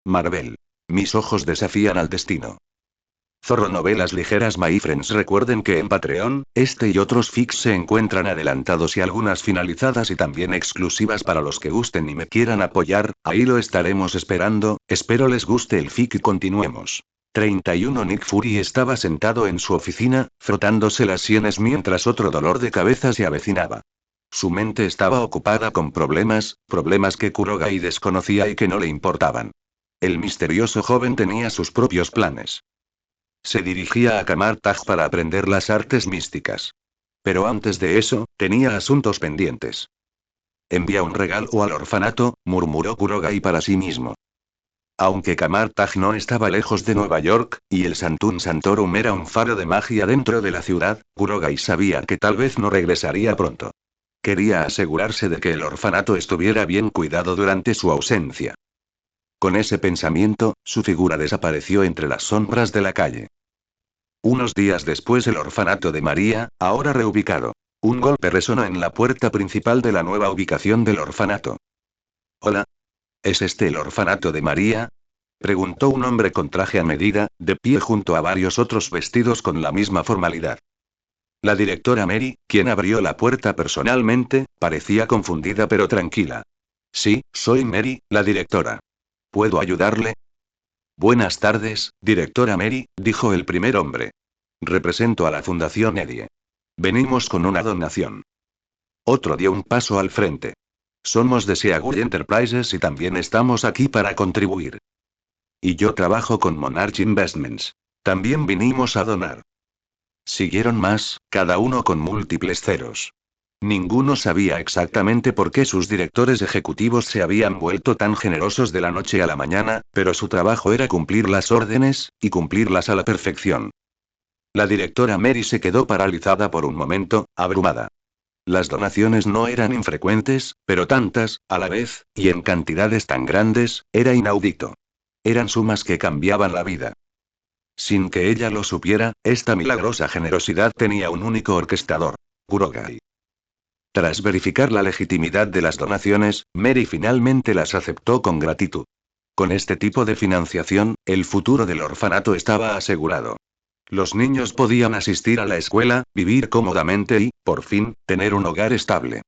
Marvel. Mis ojos desafían al destino. Zorro Novelas Ligeras. My friends, recuerden que en Patreon, este y otros fics se encuentran adelantados y algunas finalizadas y también exclusivas para los que gusten y me quieran apoyar, ahí lo estaremos esperando, espero les guste el fic y continuemos. 31 Nick Fury estaba sentado en su oficina, frotándose las sienes mientras otro dolor de cabeza se avecinaba. Su mente estaba ocupada con problemas que Kurogai desconocía y que no le importaban. El misterioso joven tenía sus propios planes. Se dirigía a Kamartaj para aprender las artes místicas. Pero antes de eso, tenía asuntos pendientes. Envía un regalo al orfanato, murmuró Kurogai para sí mismo. Aunque Kamartaj no estaba lejos de Nueva York, y el Santun Santorum era un faro de magia dentro de la ciudad, Kurogai sabía que tal vez no regresaría pronto. Quería asegurarse de que el orfanato estuviera bien cuidado durante su ausencia. Con ese pensamiento, su figura desapareció entre las sombras de la calle. Unos días después, el orfanato de María, ahora reubicado. Un golpe resonó en la puerta principal de la nueva ubicación del orfanato. Hola. ¿Es este el orfanato de María? Preguntó un hombre con traje a medida, de pie junto a varios otros vestidos con la misma formalidad. La directora Mary, quien abrió la puerta personalmente, parecía confundida pero tranquila. Sí, soy Mary, la directora. ¿Puedo ayudarle? Buenas tardes, directora Mary, dijo el primer hombre. Represento a la Fundación Erie. Venimos con una donación. Otro dio un paso al frente. Somos de Seagull Enterprises y también estamos aquí para contribuir. Y yo trabajo con Monarch Investments. También vinimos a donar. Siguieron más, cada uno con múltiples ceros. Ninguno sabía exactamente por qué sus directores ejecutivos se habían vuelto tan generosos de la noche a la mañana, pero su trabajo era cumplir las órdenes, y cumplirlas a la perfección. La directora Mary se quedó paralizada por un momento, abrumada. Las donaciones no eran infrecuentes, pero tantas, a la vez, y en cantidades tan grandes, era inaudito. Eran sumas que cambiaban la vida. Sin que ella lo supiera, esta milagrosa generosidad tenía un único orquestador: Kurogai. Tras verificar la legitimidad de las donaciones, Mary finalmente las aceptó con gratitud. Con este tipo de financiación, el futuro del orfanato estaba asegurado. Los niños podían asistir a la escuela, vivir cómodamente y, por fin, tener un hogar estable.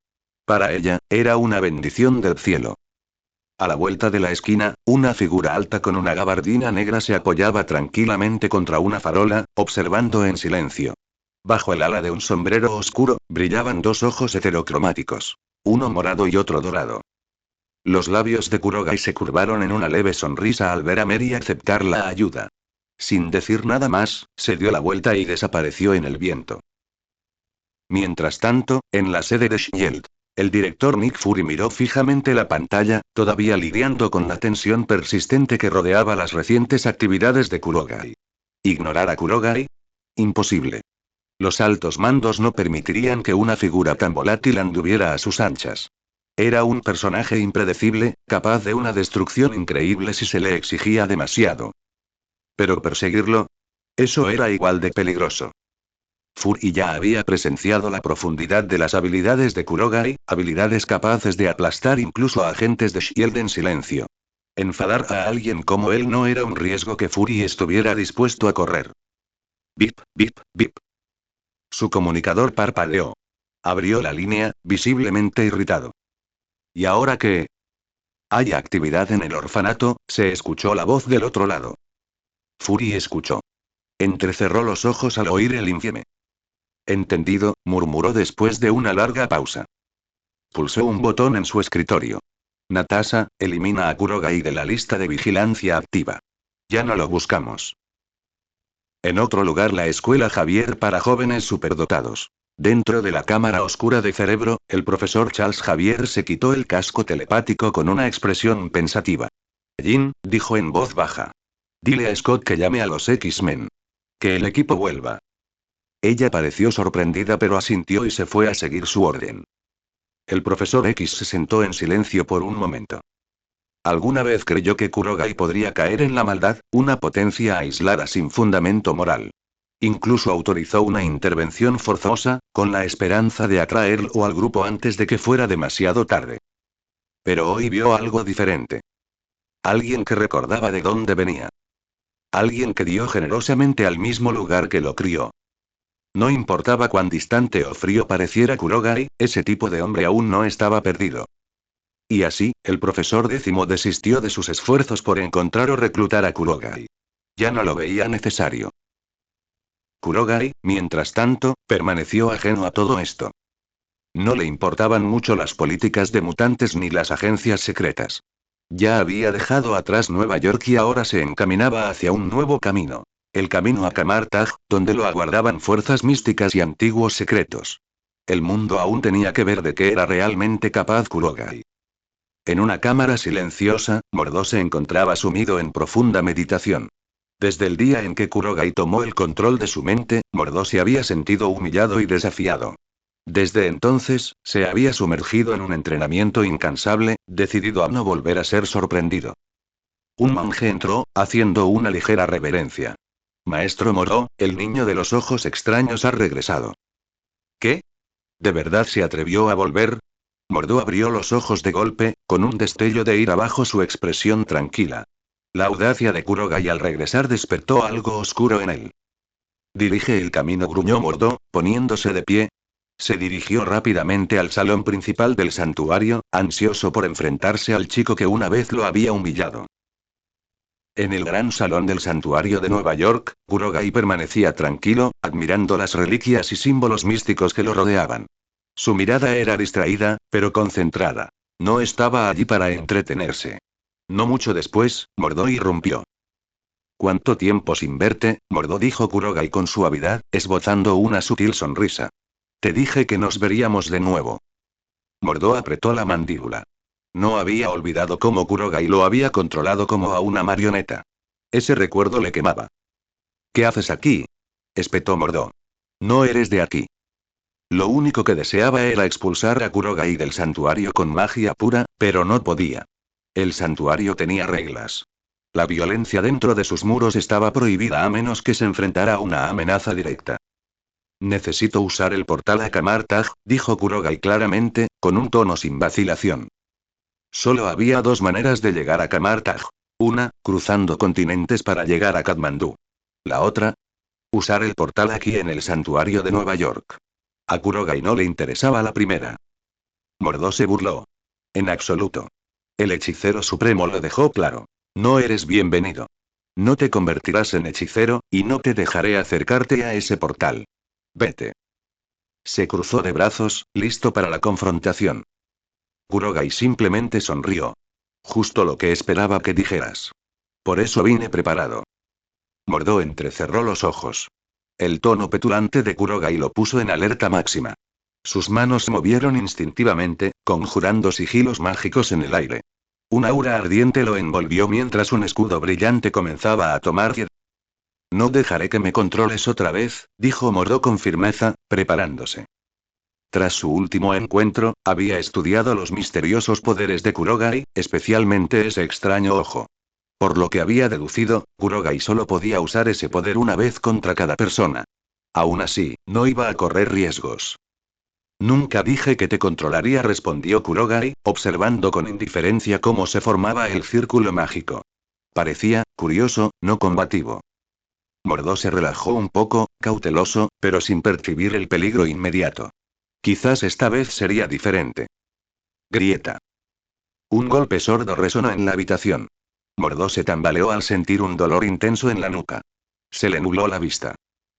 Para ella, era una bendición del cielo. A la vuelta de la esquina, una figura alta con una gabardina negra se apoyaba tranquilamente contra una farola, observando en silencio. Bajo el ala de un sombrero oscuro, brillaban dos ojos heterocromáticos. Uno morado y otro dorado. Los labios de Kurogai se curvaron en una leve sonrisa al ver a Mary aceptar la ayuda. Sin decir nada más, se dio la vuelta y desapareció en el viento. Mientras tanto, en la sede de Shield, el director Nick Fury miró fijamente la pantalla, todavía lidiando con la tensión persistente que rodeaba las recientes actividades de Kurogai. ¿Ignorar a Kurogai? Imposible. Los altos mandos no permitirían que una figura tan volátil anduviera a sus anchas. Era un personaje impredecible, capaz de una destrucción increíble si se le exigía demasiado. Pero perseguirlo, eso era igual de peligroso. Fury ya había presenciado la profundidad de las habilidades de Kurogai, habilidades capaces de aplastar incluso a agentes de Shield en silencio. Enfadar a alguien como él no era un riesgo que Fury estuviera dispuesto a correr. Bip, bip, bip. Su comunicador parpadeó. Abrió la línea, visiblemente irritado. ¿Y ahora qué? ¿Hay actividad en el orfanato?, se escuchó la voz del otro lado. Fury escuchó. Entrecerró los ojos al oír el infieme. Entendido, murmuró después de una larga pausa. Pulsó un botón en su escritorio. Natasha, elimina a Kurogai de la lista de vigilancia activa. Ya no lo buscamos. En otro lugar, la escuela Javier para jóvenes superdotados. Dentro de la cámara oscura de cerebro, el profesor Charles Javier se quitó el casco telepático con una expresión pensativa. Jin, dijo en voz baja. Dile a Scott que llame a los X-Men. Que el equipo vuelva. Ella pareció sorprendida pero asintió y se fue a seguir su orden. El profesor X se sentó en silencio por un momento. ¿Alguna vez creyó que Kurogai podría caer en la maldad, una potencia aislada sin fundamento moral? Incluso autorizó una intervención forzosa, con la esperanza de atraerlo al grupo antes de que fuera demasiado tarde. Pero hoy vio algo diferente. Alguien que recordaba de dónde venía. Alguien que dio generosamente al mismo lugar que lo crió. No importaba cuán distante o frío pareciera Kurogai, ese tipo de hombre aún no estaba perdido. Y así, el profesor décimo desistió de sus esfuerzos por encontrar o reclutar a Kurogai. Ya no lo veía necesario. Kurogai, mientras tanto, permaneció ajeno a todo esto. No le importaban mucho las políticas de mutantes ni las agencias secretas. Ya había dejado atrás Nueva York y ahora se encaminaba hacia un nuevo camino. El camino a Kamartaj, donde lo aguardaban fuerzas místicas y antiguos secretos. El mundo aún tenía que ver de qué era realmente capaz Kurogai. En una cámara silenciosa, Mordo se encontraba sumido en profunda meditación. Desde el día en que Kurogai tomó el control de su mente, Mordo se había sentido humillado y desafiado. Desde entonces, se había sumergido en un entrenamiento incansable, decidido a no volver a ser sorprendido. Un monje entró, haciendo una ligera reverencia. Maestro Mordo, el niño de los ojos extraños ha regresado. ¿Qué? ¿De verdad se atrevió a volver? Mordo abrió los ojos de golpe, con un destello de ira bajo su expresión tranquila. La audacia de Kurogai al regresar despertó algo oscuro en él. Dirige el camino, gruñó Mordo, poniéndose de pie. Se dirigió rápidamente al salón principal del santuario, ansioso por enfrentarse al chico que una vez lo había humillado. En el gran salón del santuario de Nueva York, Kurogai permanecía tranquilo, admirando las reliquias y símbolos místicos que lo rodeaban. Su mirada era distraída, pero concentrada. No estaba allí para entretenerse. No mucho después, Mordo irrumpió. ¿Cuánto tiempo sin verte, Mordo?, dijo Kurogai con suavidad, esbozando una sutil sonrisa. Te dije que nos veríamos de nuevo. Mordo apretó la mandíbula. No había olvidado cómo Kurogai lo había controlado como a una marioneta. Ese recuerdo le quemaba. ¿Qué haces aquí? Espetó Mordo. No eres de aquí. Lo único que deseaba era expulsar a Kurogai del santuario con magia pura, pero no podía. El santuario tenía reglas. La violencia dentro de sus muros estaba prohibida a menos que se enfrentara a una amenaza directa. Necesito usar el portal a Kamartaj, dijo Kurogai claramente, con un tono sin vacilación. Solo había dos maneras de llegar a Kamartaj. Una, cruzando continentes para llegar a Katmandú. La otra, usar el portal aquí en el santuario de Nueva York. A Kurogai no le interesaba la primera. Mordo se burló. En absoluto. El hechicero supremo lo dejó claro. No eres bienvenido. No te convertirás en hechicero, y no te dejaré acercarte a ese portal. Vete. Se cruzó de brazos, listo para la confrontación. Kurogai simplemente sonrió. Justo lo que esperaba que dijeras. Por eso vine preparado. Mordo entrecerró los ojos. El tono petulante de Kurogai lo puso en alerta máxima. Sus manos se movieron instintivamente, conjurando sigilos mágicos en el aire. Un aura ardiente lo envolvió mientras un escudo brillante comenzaba a tomar vida. No dejaré que me controles otra vez, dijo Mordo con firmeza, preparándose. Tras su último encuentro, había estudiado los misteriosos poderes de Kurogai, especialmente ese extraño ojo. Por lo que había deducido, Kurogai solo podía usar ese poder una vez contra cada persona. Aún así, no iba a correr riesgos. Nunca dije que te controlaría, respondió Kurogai, observando con indiferencia cómo se formaba el círculo mágico. Parecía, curioso, no combativo. Mordo se relajó un poco, cauteloso, pero sin percibir el peligro inmediato. Quizás esta vez sería diferente. Grieta. Un golpe sordo resonó en la habitación. Mordo se tambaleó al sentir un dolor intenso en la nuca. Se le nubló la vista.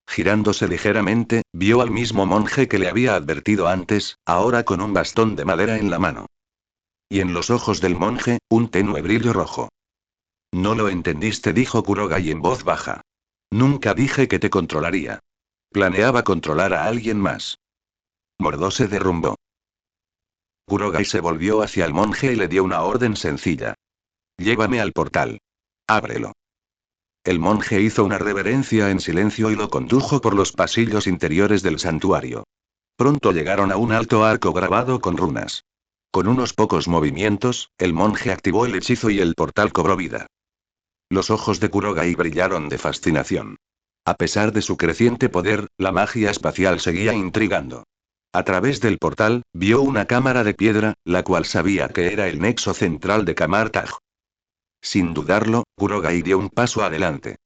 Girándose ligeramente, vio al mismo monje que le había advertido antes, ahora con un bastón de madera en la mano. Y en los ojos del monje, un tenue brillo rojo. No lo entendiste, dijo Kurogai en voz baja. Nunca dije que te controlaría. Planeaba controlar a alguien más. Mordo se derrumbó. Kurogai se volvió hacia el monje y le dio una orden sencilla. Llévame al portal. Ábrelo. El monje hizo una reverencia en silencio y lo condujo por los pasillos interiores del santuario. Pronto llegaron a un alto arco grabado con runas. Con unos pocos movimientos, el monje activó el hechizo y el portal cobró vida. Los ojos de Kurogai brillaron de fascinación. A pesar de su creciente poder, la magia espacial seguía intrigando. A través del portal, vio una cámara de piedra, la cual sabía que era el nexo central de Kamartaj. Sin dudarlo, Kurogai dio un paso adelante.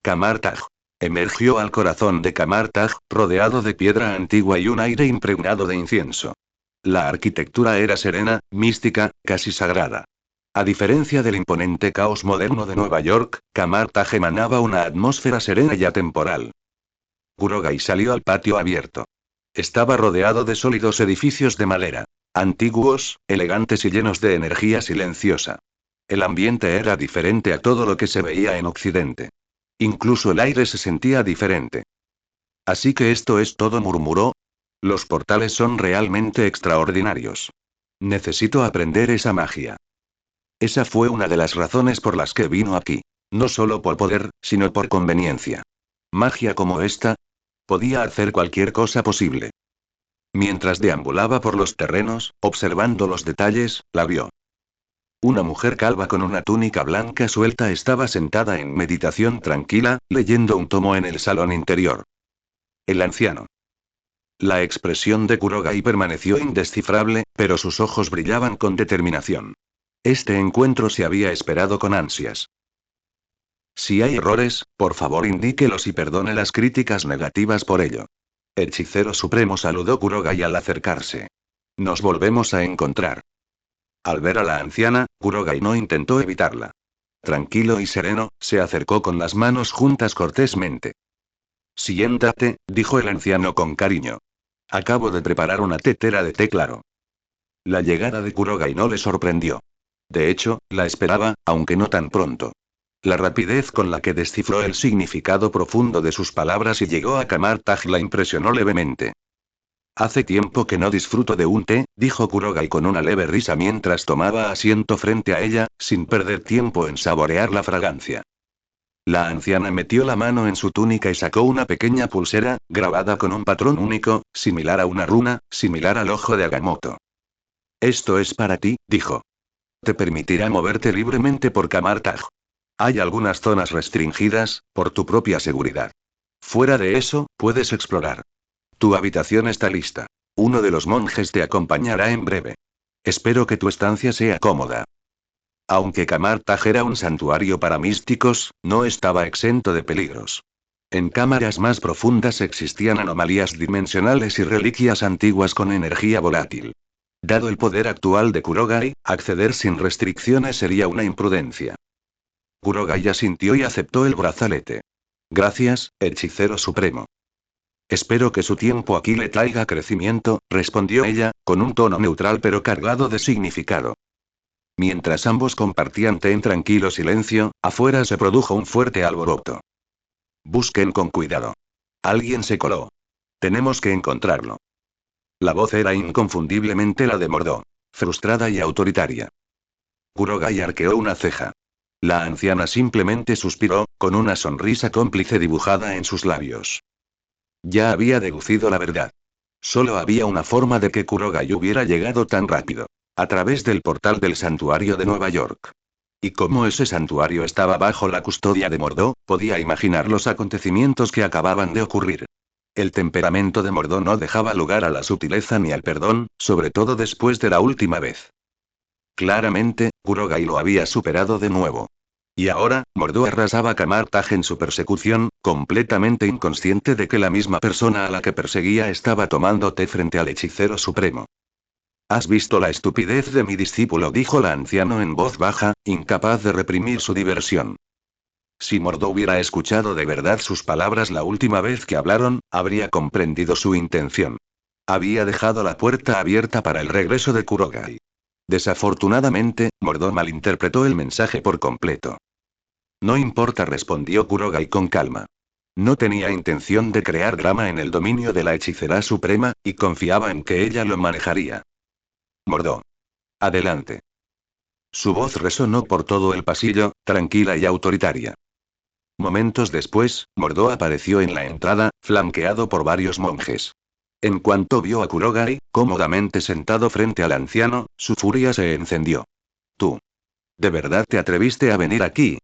Kamartaj. Emergió al corazón de Kamartaj, rodeado de piedra antigua y un aire impregnado de incienso. La arquitectura era serena, mística, casi sagrada. A diferencia del imponente caos moderno de Nueva York, Kamartaj emanaba una atmósfera serena y atemporal. Kurogai salió al patio abierto. Estaba rodeado de sólidos edificios de madera. Antiguos, elegantes y llenos de energía silenciosa. El ambiente era diferente a todo lo que se veía en Occidente. Incluso el aire se sentía diferente. Así que esto es todo, murmuró. Los portales son realmente extraordinarios. Necesito aprender esa magia. Esa fue una de las razones por las que vino aquí. No solo por poder, sino por conveniencia. Magia como esta. Podía hacer cualquier cosa posible. Mientras deambulaba por los terrenos, observando los detalles, la vio. Una mujer calva con una túnica blanca suelta estaba sentada en meditación tranquila, leyendo un tomo en el salón interior. El anciano. La expresión de Kurogai permaneció indescifrable, pero sus ojos brillaban con determinación. Este encuentro se había esperado con ansias. Si hay errores, por favor indíquelos y perdone las críticas negativas por ello. Hechicero Supremo, saludó Kurogai al acercarse. Nos volvemos a encontrar. Al ver a la anciana, Kurogai no intentó evitarla. Tranquilo y sereno, se acercó con las manos juntas cortésmente. Siéntate, dijo el anciano con cariño. Acabo de preparar una tetera de té claro. La llegada de Kurogai no le sorprendió. De hecho, la esperaba, aunque no tan pronto. La rapidez con la que descifró el significado profundo de sus palabras y llegó a Kamartaj la impresionó levemente. Hace tiempo que no disfruto de un té, dijo Kurogai con una leve risa mientras tomaba asiento frente a ella, sin perder tiempo en saborear la fragancia. La anciana metió la mano en su túnica y sacó una pequeña pulsera, grabada con un patrón único, similar a una runa, similar al ojo de Agamotto. Esto es para ti, dijo. Te permitirá moverte libremente por Kamartaj. Hay algunas zonas restringidas, por tu propia seguridad. Fuera de eso, puedes explorar. Tu habitación está lista. Uno de los monjes te acompañará en breve. Espero que tu estancia sea cómoda. Aunque Kamartaj era un santuario para místicos, no estaba exento de peligros. En cámaras más profundas existían anomalías dimensionales y reliquias antiguas con energía volátil. Dado el poder actual de Kurogai, acceder sin restricciones sería una imprudencia. Kurogai asintió y aceptó el brazalete. Gracias, hechicero supremo. Espero que su tiempo aquí le traiga crecimiento, respondió ella, con un tono neutral pero cargado de significado. Mientras ambos compartían té en tranquilo silencio, afuera se produjo un fuerte alboroto. Busquen con cuidado. Alguien se coló. Tenemos que encontrarlo. La voz era inconfundiblemente la de Mordó. Frustrada y autoritaria. Kurogai arqueó una ceja. La anciana simplemente suspiró, con una sonrisa cómplice dibujada en sus labios. Ya había deducido la verdad. Solo había una forma de que Kurogai hubiera llegado tan rápido. A través del portal del santuario de Nueva York. Y como ese santuario estaba bajo la custodia de Mordó, podía imaginar los acontecimientos que acababan de ocurrir. El temperamento de Mordó no dejaba lugar a la sutileza ni al perdón, sobre todo después de la última vez. Claramente, Kurogai lo había superado de nuevo. Y ahora, Mordó arrasaba Kamartaj en su persecución, completamente inconsciente de que la misma persona a la que perseguía estaba tomando té frente al hechicero supremo. ¿Has visto la estupidez de mi discípulo?, dijo la anciana en voz baja, incapaz de reprimir su diversión. Si Mordó hubiera escuchado de verdad sus palabras la última vez que hablaron, habría comprendido su intención. Había dejado la puerta abierta para el regreso de Kurogai. Desafortunadamente, Mordó malinterpretó el mensaje por completo. No importa, respondió Kurogai con calma. No tenía intención de crear drama en el dominio de la hechicera suprema, y confiaba en que ella lo manejaría. Mordó. Adelante. Su voz resonó por todo el pasillo, tranquila y autoritaria. Momentos después, Mordó apareció en la entrada, flanqueado por varios monjes. En cuanto vio a Kurogai, cómodamente sentado frente al anciano, su furia se encendió. ¿Tú? ¿De verdad te atreviste a venir aquí?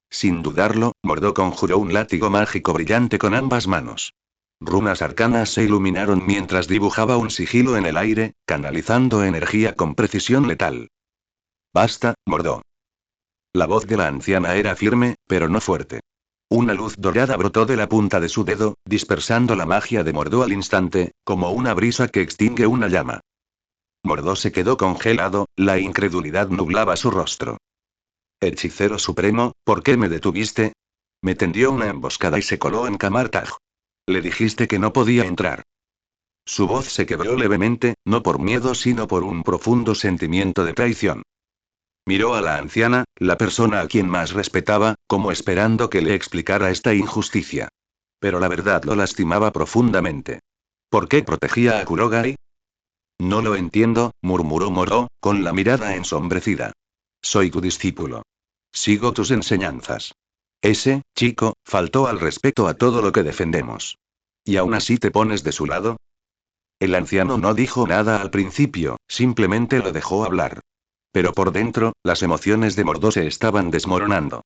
Sin dudarlo, Mordó conjuró un látigo mágico brillante con ambas manos. Runas arcanas se iluminaron mientras dibujaba un sigilo en el aire, canalizando energía con precisión letal. Basta, Mordó. La voz de la anciana era firme, pero no fuerte. Una luz dorada brotó de la punta de su dedo, dispersando la magia de Mordó al instante, como una brisa que extingue una llama. Mordó se quedó congelado, la incredulidad nublaba su rostro. Hechicero supremo, ¿por qué me detuviste? Me tendió una emboscada y se coló en Camartaj. Le dijiste que no podía entrar. Su voz se quebró levemente, no por miedo sino por un profundo sentimiento de traición. Miró a la anciana, la persona a quien más respetaba, como esperando que le explicara esta injusticia. Pero la verdad lo lastimaba profundamente. ¿Por qué protegía a Kurogai? No lo entiendo, murmuró Moro, con la mirada ensombrecida. Soy tu discípulo. Sigo tus enseñanzas. Ese, chico, faltó al respeto a todo lo que defendemos. ¿Y aún así te pones de su lado? El anciano no dijo nada al principio, simplemente lo dejó hablar. Pero por dentro, las emociones de Mordó se estaban desmoronando.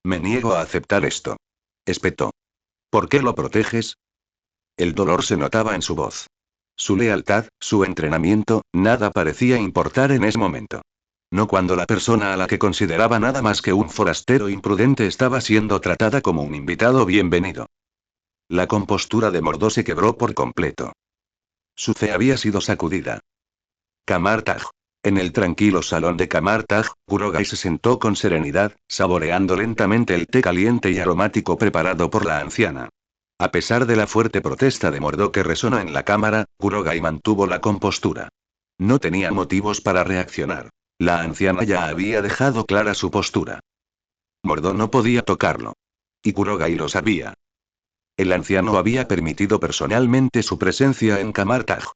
Me niego a aceptar esto. Espetó. ¿Por qué lo proteges? El dolor se notaba en su voz. Su lealtad, su entrenamiento, nada parecía importar en ese momento. No cuando la persona a la que consideraba nada más que un forastero imprudente estaba siendo tratada como un invitado bienvenido. La compostura de Mordó se quebró por completo. Su fe había sido sacudida. Camartaj. En el tranquilo salón de Camartaj, Kurogai se sentó con serenidad, saboreando lentamente el té caliente y aromático preparado por la anciana. A pesar de la fuerte protesta de Mordó que resonó en la cámara, Kurogai mantuvo la compostura. No tenía motivos para reaccionar. La anciana ya había dejado clara su postura. Mordó no podía tocarlo. Y Kurogai lo sabía. El anciano había permitido personalmente su presencia en Camartaj.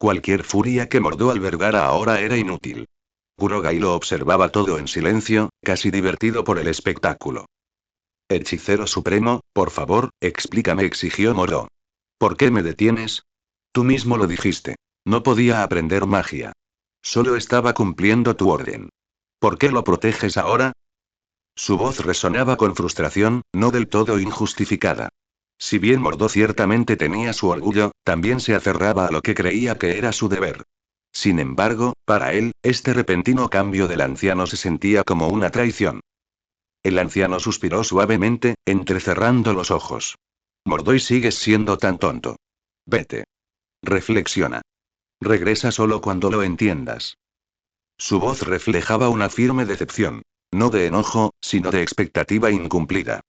Cualquier furia que Mordó albergara ahora era inútil. Kurogai lo observaba todo en silencio, casi divertido por el espectáculo. Hechicero supremo, por favor, explícame, exigió Mordó. ¿Por qué me detienes? Tú mismo lo dijiste. No podía aprender magia. Solo estaba cumpliendo tu orden. ¿Por qué lo proteges ahora? Su voz resonaba con frustración, no del todo injustificada. Si bien Mordó ciertamente tenía su orgullo, también se aferraba a lo que creía que era su deber. Sin embargo, para él, este repentino cambio del anciano se sentía como una traición. El anciano suspiró suavemente, entrecerrando los ojos. Mordó, y sigues siendo tan tonto. Vete. Reflexiona. Regresa solo cuando lo entiendas. Su voz reflejaba una firme decepción. No de enojo, sino de expectativa incumplida.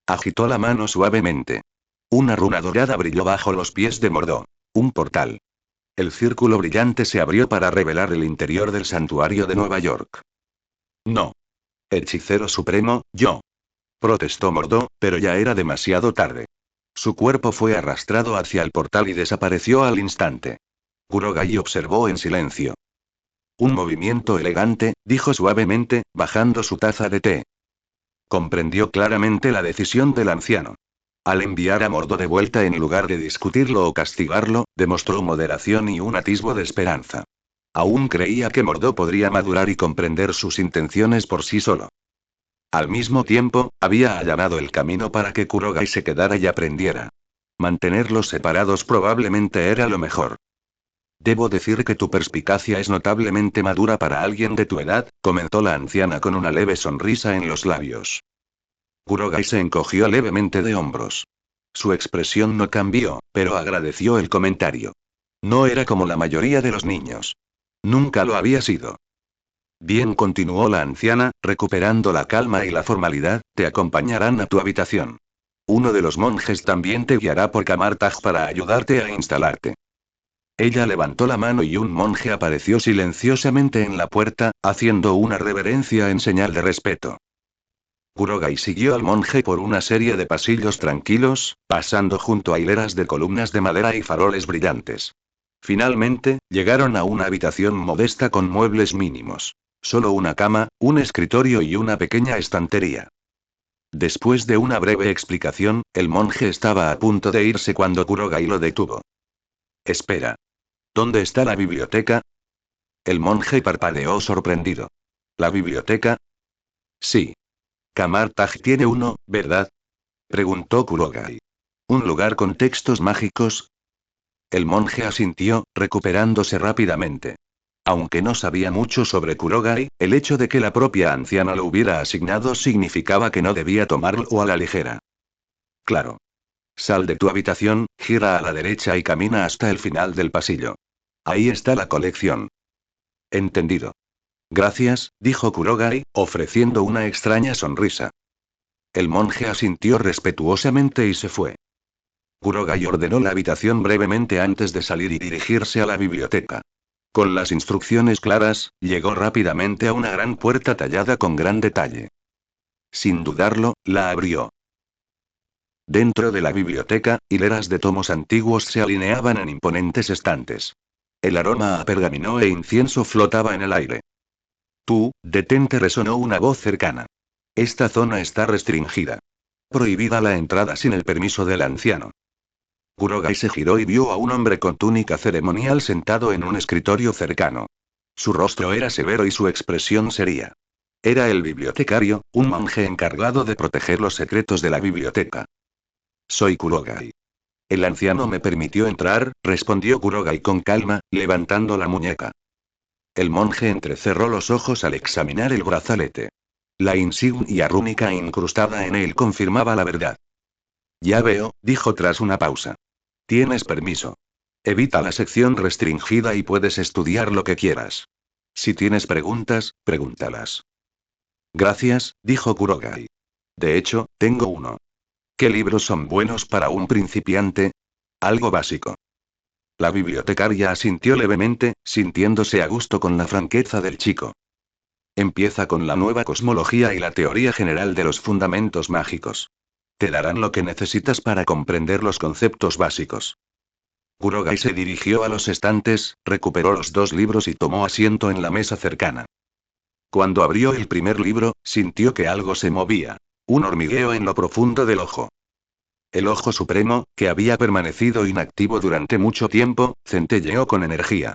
Agitó la mano suavemente. Una runa dorada brilló bajo los pies de Mordó. Un portal. El círculo brillante se abrió para revelar el interior del santuario de Nueva York. No. Hechicero supremo, yo. Protestó Mordó, pero ya era demasiado tarde. Su cuerpo fue arrastrado hacia el portal y desapareció al instante. Kurogai observó en silencio. Un movimiento elegante, dijo suavemente, bajando su taza de té. Comprendió claramente la decisión del anciano. Al enviar a Mordó de vuelta en lugar de discutirlo o castigarlo, demostró moderación y un atisbo de esperanza. Aún creía que Mordó podría madurar y comprender sus intenciones por sí solo. Al mismo tiempo, había allanado el camino para que Kurogai se quedara y aprendiera. Mantenerlos separados probablemente era lo mejor. Debo decir que tu perspicacia es notablemente madura para alguien de tu edad, comentó la anciana con una leve sonrisa en los labios. Kurogai se encogió levemente de hombros. Su expresión no cambió, pero agradeció el comentario. No era como la mayoría de los niños. Nunca lo había sido. Bien, continuó la anciana, recuperando la calma y la formalidad, te acompañarán a tu habitación. Uno de los monjes también te guiará por Camartaj para ayudarte a instalarte. Ella levantó la mano y un monje apareció silenciosamente en la puerta, haciendo una reverencia en señal de respeto. Kurogai siguió al monje por una serie de pasillos tranquilos, pasando junto a hileras de columnas de madera y faroles brillantes. Finalmente, llegaron a una habitación modesta con muebles mínimos. Solo una cama, un escritorio y una pequeña estantería. Después de una breve explicación, el monje estaba a punto de irse cuando Kurogai lo detuvo. Espera. ¿Dónde está la biblioteca? El monje parpadeó sorprendido. ¿La biblioteca? Sí. Camartaj tiene uno, ¿verdad? Preguntó Kurogai. ¿Un lugar con textos mágicos? El monje asintió, recuperándose rápidamente. Aunque no sabía mucho sobre Kurogai, el hecho de que la propia anciana lo hubiera asignado significaba que no debía tomarlo a la ligera. Claro. Sal de tu habitación, gira a la derecha y camina hasta el final del pasillo. Ahí está la colección. Entendido. Gracias, dijo Kurogai, ofreciendo una extraña sonrisa. El monje asintió respetuosamente y se fue. Kurogai ordenó la habitación brevemente antes de salir y dirigirse a la biblioteca. Con las instrucciones claras, llegó rápidamente a una gran puerta tallada con gran detalle. Sin dudarlo, la abrió. Dentro de la biblioteca, hileras de tomos antiguos se alineaban en imponentes estantes. El aroma a pergamino e incienso flotaba en el aire. Tú, detente, resonó una voz cercana. Esta zona está restringida. Prohibida la entrada sin el permiso del anciano. Kurogai se giró y vio a un hombre con túnica ceremonial sentado en un escritorio cercano. Su rostro era severo y su expresión seria. Era el bibliotecario, un monje encargado de proteger los secretos de la biblioteca. Soy Kurogai. El anciano me permitió entrar, respondió Kurogai con calma, levantando la muñeca. El monje entrecerró los ojos al examinar el brazalete. La insignia rúnica incrustada en él confirmaba la verdad. Ya veo, dijo tras una pausa. Tienes permiso. Evita la sección restringida y puedes estudiar lo que quieras. Si tienes preguntas, pregúntalas. Gracias, dijo Kurogai. De hecho, tengo uno. ¿Qué libros son buenos para un principiante? Algo básico. La bibliotecaria asintió levemente, sintiéndose a gusto con la franqueza del chico. Empieza con la nueva cosmología y la teoría general de los fundamentos mágicos. Te darán lo que necesitas para comprender los conceptos básicos. Kurogai se dirigió a los estantes, recuperó los 2 libros y tomó asiento en la mesa cercana. Cuando abrió el primer libro, sintió que algo se movía. Un hormigueo en lo profundo del ojo. El ojo supremo, que había permanecido inactivo durante mucho tiempo, centelleó con energía.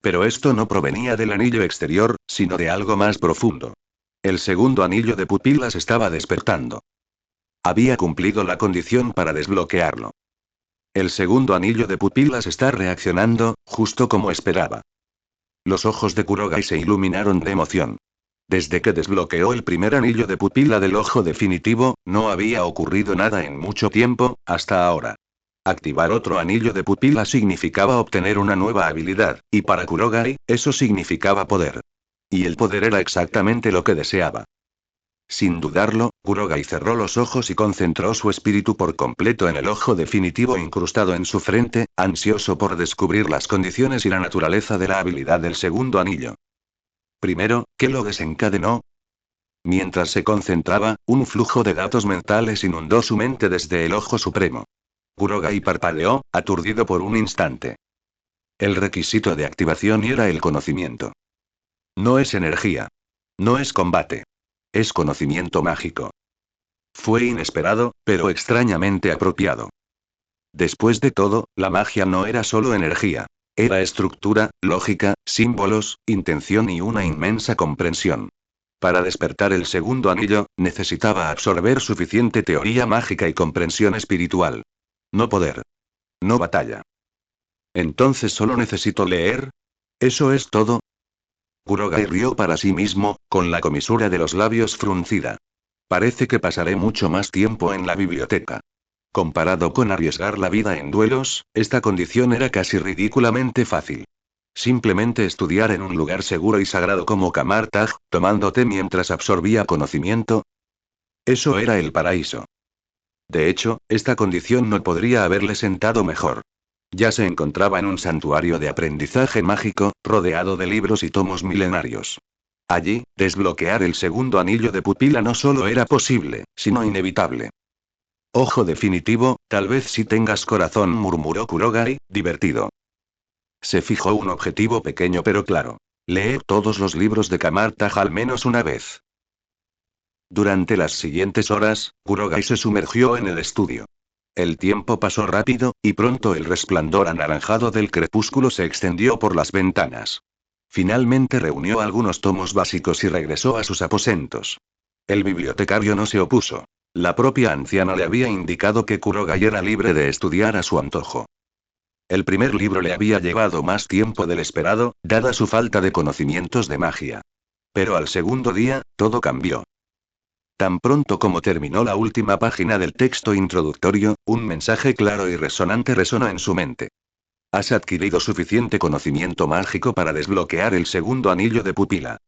Pero esto no provenía del anillo exterior, sino de algo más profundo. El segundo anillo de pupilas estaba despertando. Había cumplido la condición para desbloquearlo. El segundo anillo de pupilas está reaccionando, justo como esperaba. Los ojos de Kurogai se iluminaron de emoción. Desde que desbloqueó el primer anillo de pupila del ojo definitivo, no había ocurrido nada en mucho tiempo, hasta ahora. Activar otro anillo de pupila significaba obtener una nueva habilidad, y para Kurogai, eso significaba poder. Y el poder era exactamente lo que deseaba. Sin dudarlo, Kurogai cerró los ojos y concentró su espíritu por completo en el ojo definitivo incrustado en su frente, ansioso por descubrir las condiciones y la naturaleza de la habilidad del segundo anillo. Primero, ¿qué lo desencadenó? Mientras se concentraba, un flujo de datos mentales inundó su mente desde el ojo supremo. Kurogai parpadeó, aturdido por un instante. El requisito de activación era el conocimiento. No es energía. No es combate. Es conocimiento mágico. Fue inesperado, pero extrañamente apropiado. Después de todo, la magia no era solo energía. Era estructura, lógica, símbolos, intención y una inmensa comprensión. Para despertar el segundo anillo, necesitaba absorber suficiente teoría mágica y comprensión espiritual. No poder. No batalla. Entonces solo necesito leer. ¿Eso es todo? Kurogai rió para sí mismo, con la comisura de los labios fruncida. Parece que pasaré mucho más tiempo en la biblioteca. Comparado con arriesgar la vida en duelos, esta condición era casi ridículamente fácil. Simplemente estudiar en un lugar seguro y sagrado como Kamartaj, tomando té mientras absorbía conocimiento. Eso era el paraíso. De hecho, esta condición no podría haberle sentado mejor. Ya se encontraba en un santuario de aprendizaje mágico, rodeado de libros y tomos milenarios. Allí, desbloquear el segundo anillo de pupila no solo era posible, sino inevitable. Ojo definitivo, tal vez si tengas corazón, murmuró Kurogai, divertido. Se fijó un objetivo pequeño pero claro. Leer todos los libros de Kamartaj al menos una vez. Durante las siguientes horas, Kurogai se sumergió en el estudio. El tiempo pasó rápido, y pronto el resplandor anaranjado del crepúsculo se extendió por las ventanas. Finalmente reunió algunos tomos básicos y regresó a sus aposentos. El bibliotecario no se opuso. La propia anciana le había indicado que Kurogai era libre de estudiar a su antojo. El primer libro le había llevado más tiempo del esperado, dada su falta de conocimientos de magia. Pero al segundo día, todo cambió. Tan pronto como terminó la última página del texto introductorio, un mensaje claro y resonante resonó en su mente. Has adquirido suficiente conocimiento mágico para desbloquear el segundo anillo de pupila.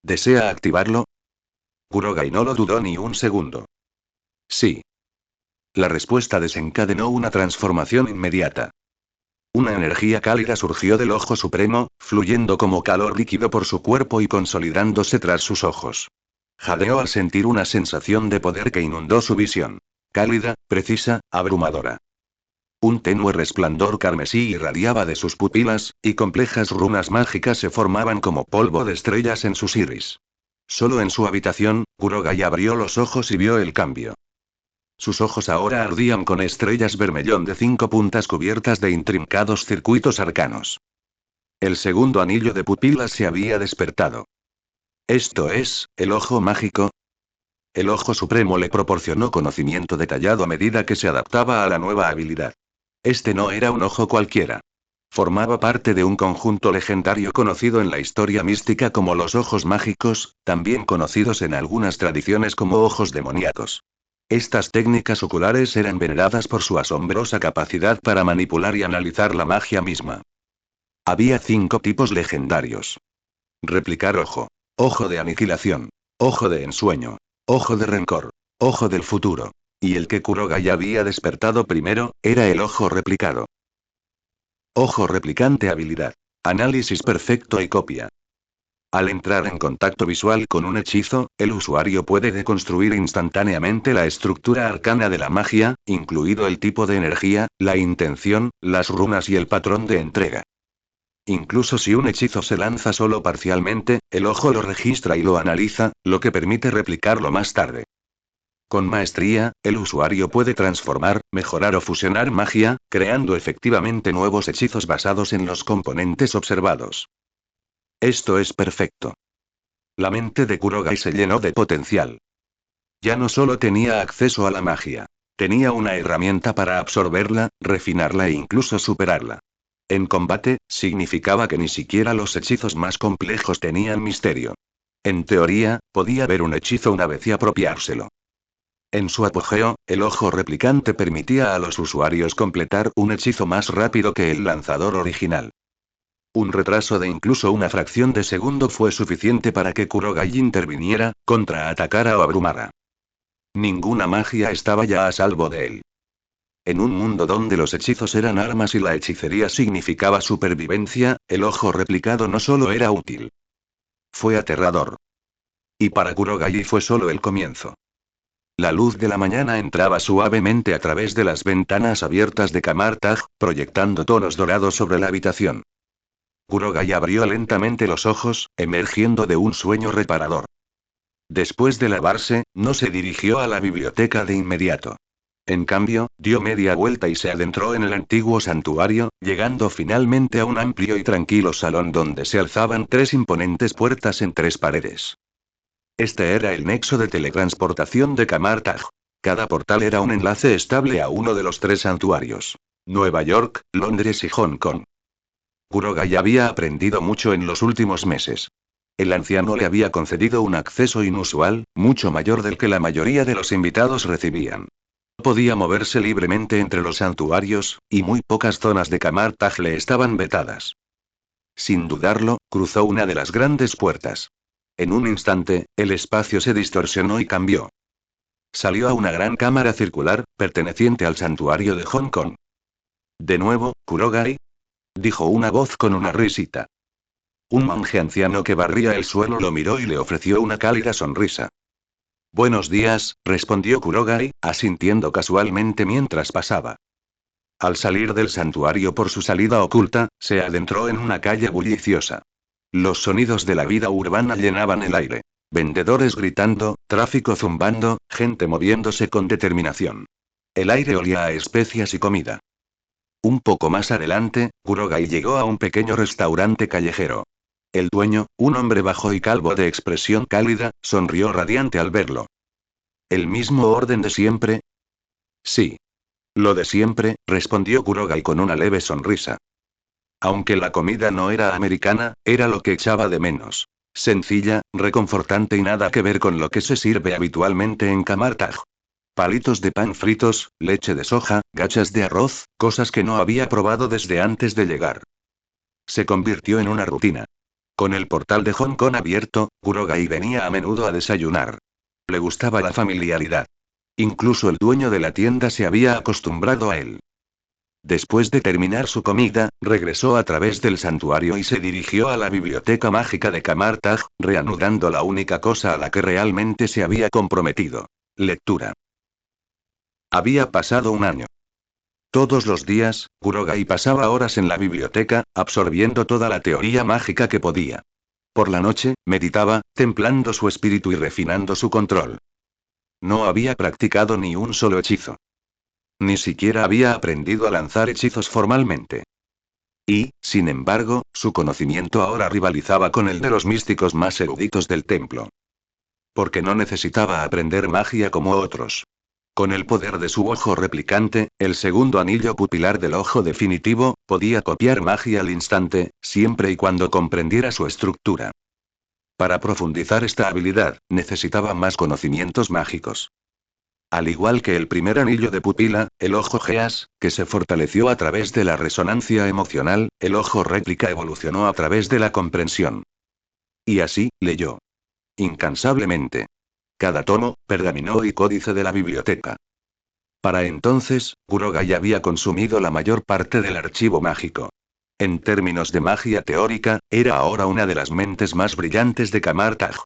¿Desea activarlo? Kurogai no lo dudó ni un segundo. Sí. La respuesta desencadenó una transformación inmediata. Una energía cálida surgió del ojo supremo, fluyendo como calor líquido por su cuerpo y consolidándose tras sus ojos. Jadeó al sentir una sensación de poder que inundó su visión. Cálida, precisa, abrumadora. Un tenue resplandor carmesí irradiaba de sus pupilas, y complejas runas mágicas se formaban como polvo de estrellas en sus iris. Solo en su habitación, Kurogai abrió los ojos y vio el cambio. Sus ojos ahora ardían con estrellas vermellón de 5 puntas cubiertas de intrincados circuitos arcanos. El segundo anillo de pupilas se había despertado. Esto es, el ojo mágico. El ojo supremo le proporcionó conocimiento detallado a medida que se adaptaba a la nueva habilidad. Este no era un ojo cualquiera. Formaba parte de un conjunto legendario conocido en la historia mística como los ojos mágicos, también conocidos en algunas tradiciones como ojos demoníacos. Estas técnicas oculares eran veneradas por su asombrosa capacidad para manipular y analizar la magia misma. Había 5 tipos legendarios. Replicar ojo. Ojo de aniquilación. Ojo de ensueño. Ojo de rencor. Ojo del futuro. Y el que Kurogai había despertado primero, era el ojo replicado. Ojo replicante habilidad. Análisis perfecto y copia. Al entrar en contacto visual con un hechizo, el usuario puede deconstruir instantáneamente la estructura arcana de la magia, incluido el tipo de energía, la intención, las runas y el patrón de entrega. Incluso si un hechizo se lanza solo parcialmente, el ojo lo registra y lo analiza, lo que permite replicarlo más tarde. Con maestría, el usuario puede transformar, mejorar o fusionar magia, creando efectivamente nuevos hechizos basados en los componentes observados. Esto es perfecto. La mente de Kurogai se llenó de potencial. Ya no solo tenía acceso a la magia. Tenía una herramienta para absorberla, refinarla e incluso superarla. En combate, significaba que ni siquiera los hechizos más complejos tenían misterio. En teoría, podía ver un hechizo una vez y apropiárselo. En su apogeo, el ojo replicante permitía a los usuarios completar un hechizo más rápido que el lanzador original. Un retraso de incluso una fracción de segundo fue suficiente para que Kurogai interviniera, contraatacara o abrumara. Ninguna magia estaba ya a salvo de él. En un mundo donde los hechizos eran armas y la hechicería significaba supervivencia, el ojo replicado no solo era útil. Fue aterrador. Y para Kurogai fue solo el comienzo. La luz de la mañana entraba suavemente a través de las ventanas abiertas de Kamartaj, proyectando tonos dorados sobre la habitación. Kurogai abrió lentamente los ojos, emergiendo de un sueño reparador. Después de lavarse, no se dirigió a la biblioteca de inmediato. En cambio, dio media vuelta y se adentró en el antiguo santuario, llegando finalmente a un amplio y tranquilo salón donde se alzaban 3 imponentes puertas en 3 paredes. Este era el nexo de teletransportación de Kamartaj. Cada portal era un enlace estable a uno de los 3 santuarios. Nueva York, Londres y Hong Kong. Kurogai había aprendido mucho en los últimos meses. El anciano le había concedido un acceso inusual, mucho mayor del que la mayoría de los invitados recibían. Podía moverse libremente entre los santuarios, y muy pocas zonas de Kamartaj le estaban vetadas. Sin dudarlo, cruzó una de las grandes puertas. En un instante, el espacio se distorsionó y cambió. Salió a una gran cámara circular, perteneciente al santuario de Hong Kong. ¿De nuevo, Kurogai?, dijo una voz con una risita. Un monje anciano que barría el suelo lo miró y le ofreció una cálida sonrisa. Buenos días, respondió Kurogai, asintiendo casualmente mientras pasaba. Al salir del santuario por su salida oculta, se adentró en una calle bulliciosa. Los sonidos de la vida urbana llenaban el aire. Vendedores gritando, tráfico zumbando, gente moviéndose con determinación. El aire olía a especias y comida. Un poco más adelante, Kurogai llegó a un pequeño restaurante callejero. El dueño, un hombre bajo y calvo de expresión cálida, sonrió radiante al verlo. ¿El mismo orden de siempre? Sí. Lo de siempre, respondió Kurogai con una leve sonrisa. Aunque la comida no era americana, era lo que echaba de menos. Sencilla, reconfortante y nada que ver con lo que se sirve habitualmente en Kamartaj. Palitos de pan fritos, leche de soja, gachas de arroz, cosas que no había probado desde antes de llegar. Se convirtió en una rutina. Con el portal de Hong Kong abierto, Kurogai venía a menudo a desayunar. Le gustaba la familiaridad. Incluso el dueño de la tienda se había acostumbrado a él. Después de terminar su comida, regresó a través del santuario y se dirigió a la biblioteca mágica de Kamartaj, reanudando la única cosa a la que realmente se había comprometido. Lectura. Había pasado un año. Todos los días, Kurogai pasaba horas en la biblioteca, absorbiendo toda la teoría mágica que podía. Por la noche, meditaba, templando su espíritu y refinando su control. No había practicado ni un solo hechizo. Ni siquiera había aprendido a lanzar hechizos formalmente. Y, sin embargo, su conocimiento ahora rivalizaba con el de los místicos más eruditos del templo. Porque no necesitaba aprender magia como otros. Con el poder de su ojo replicante, el segundo anillo pupilar del ojo definitivo, podía copiar magia al instante, siempre y cuando comprendiera su estructura. Para profundizar esta habilidad, necesitaba más conocimientos mágicos. Al igual que el primer anillo de pupila, el ojo Geas, que se fortaleció a través de la resonancia emocional, el ojo réplica evolucionó a través de la comprensión. Y así, leyó. Incansablemente. Cada tomo, pergamino y códice de la biblioteca. Para entonces, Kurogai había consumido la mayor parte del archivo mágico. En términos de magia teórica, era ahora una de las mentes más brillantes de Kamartaj.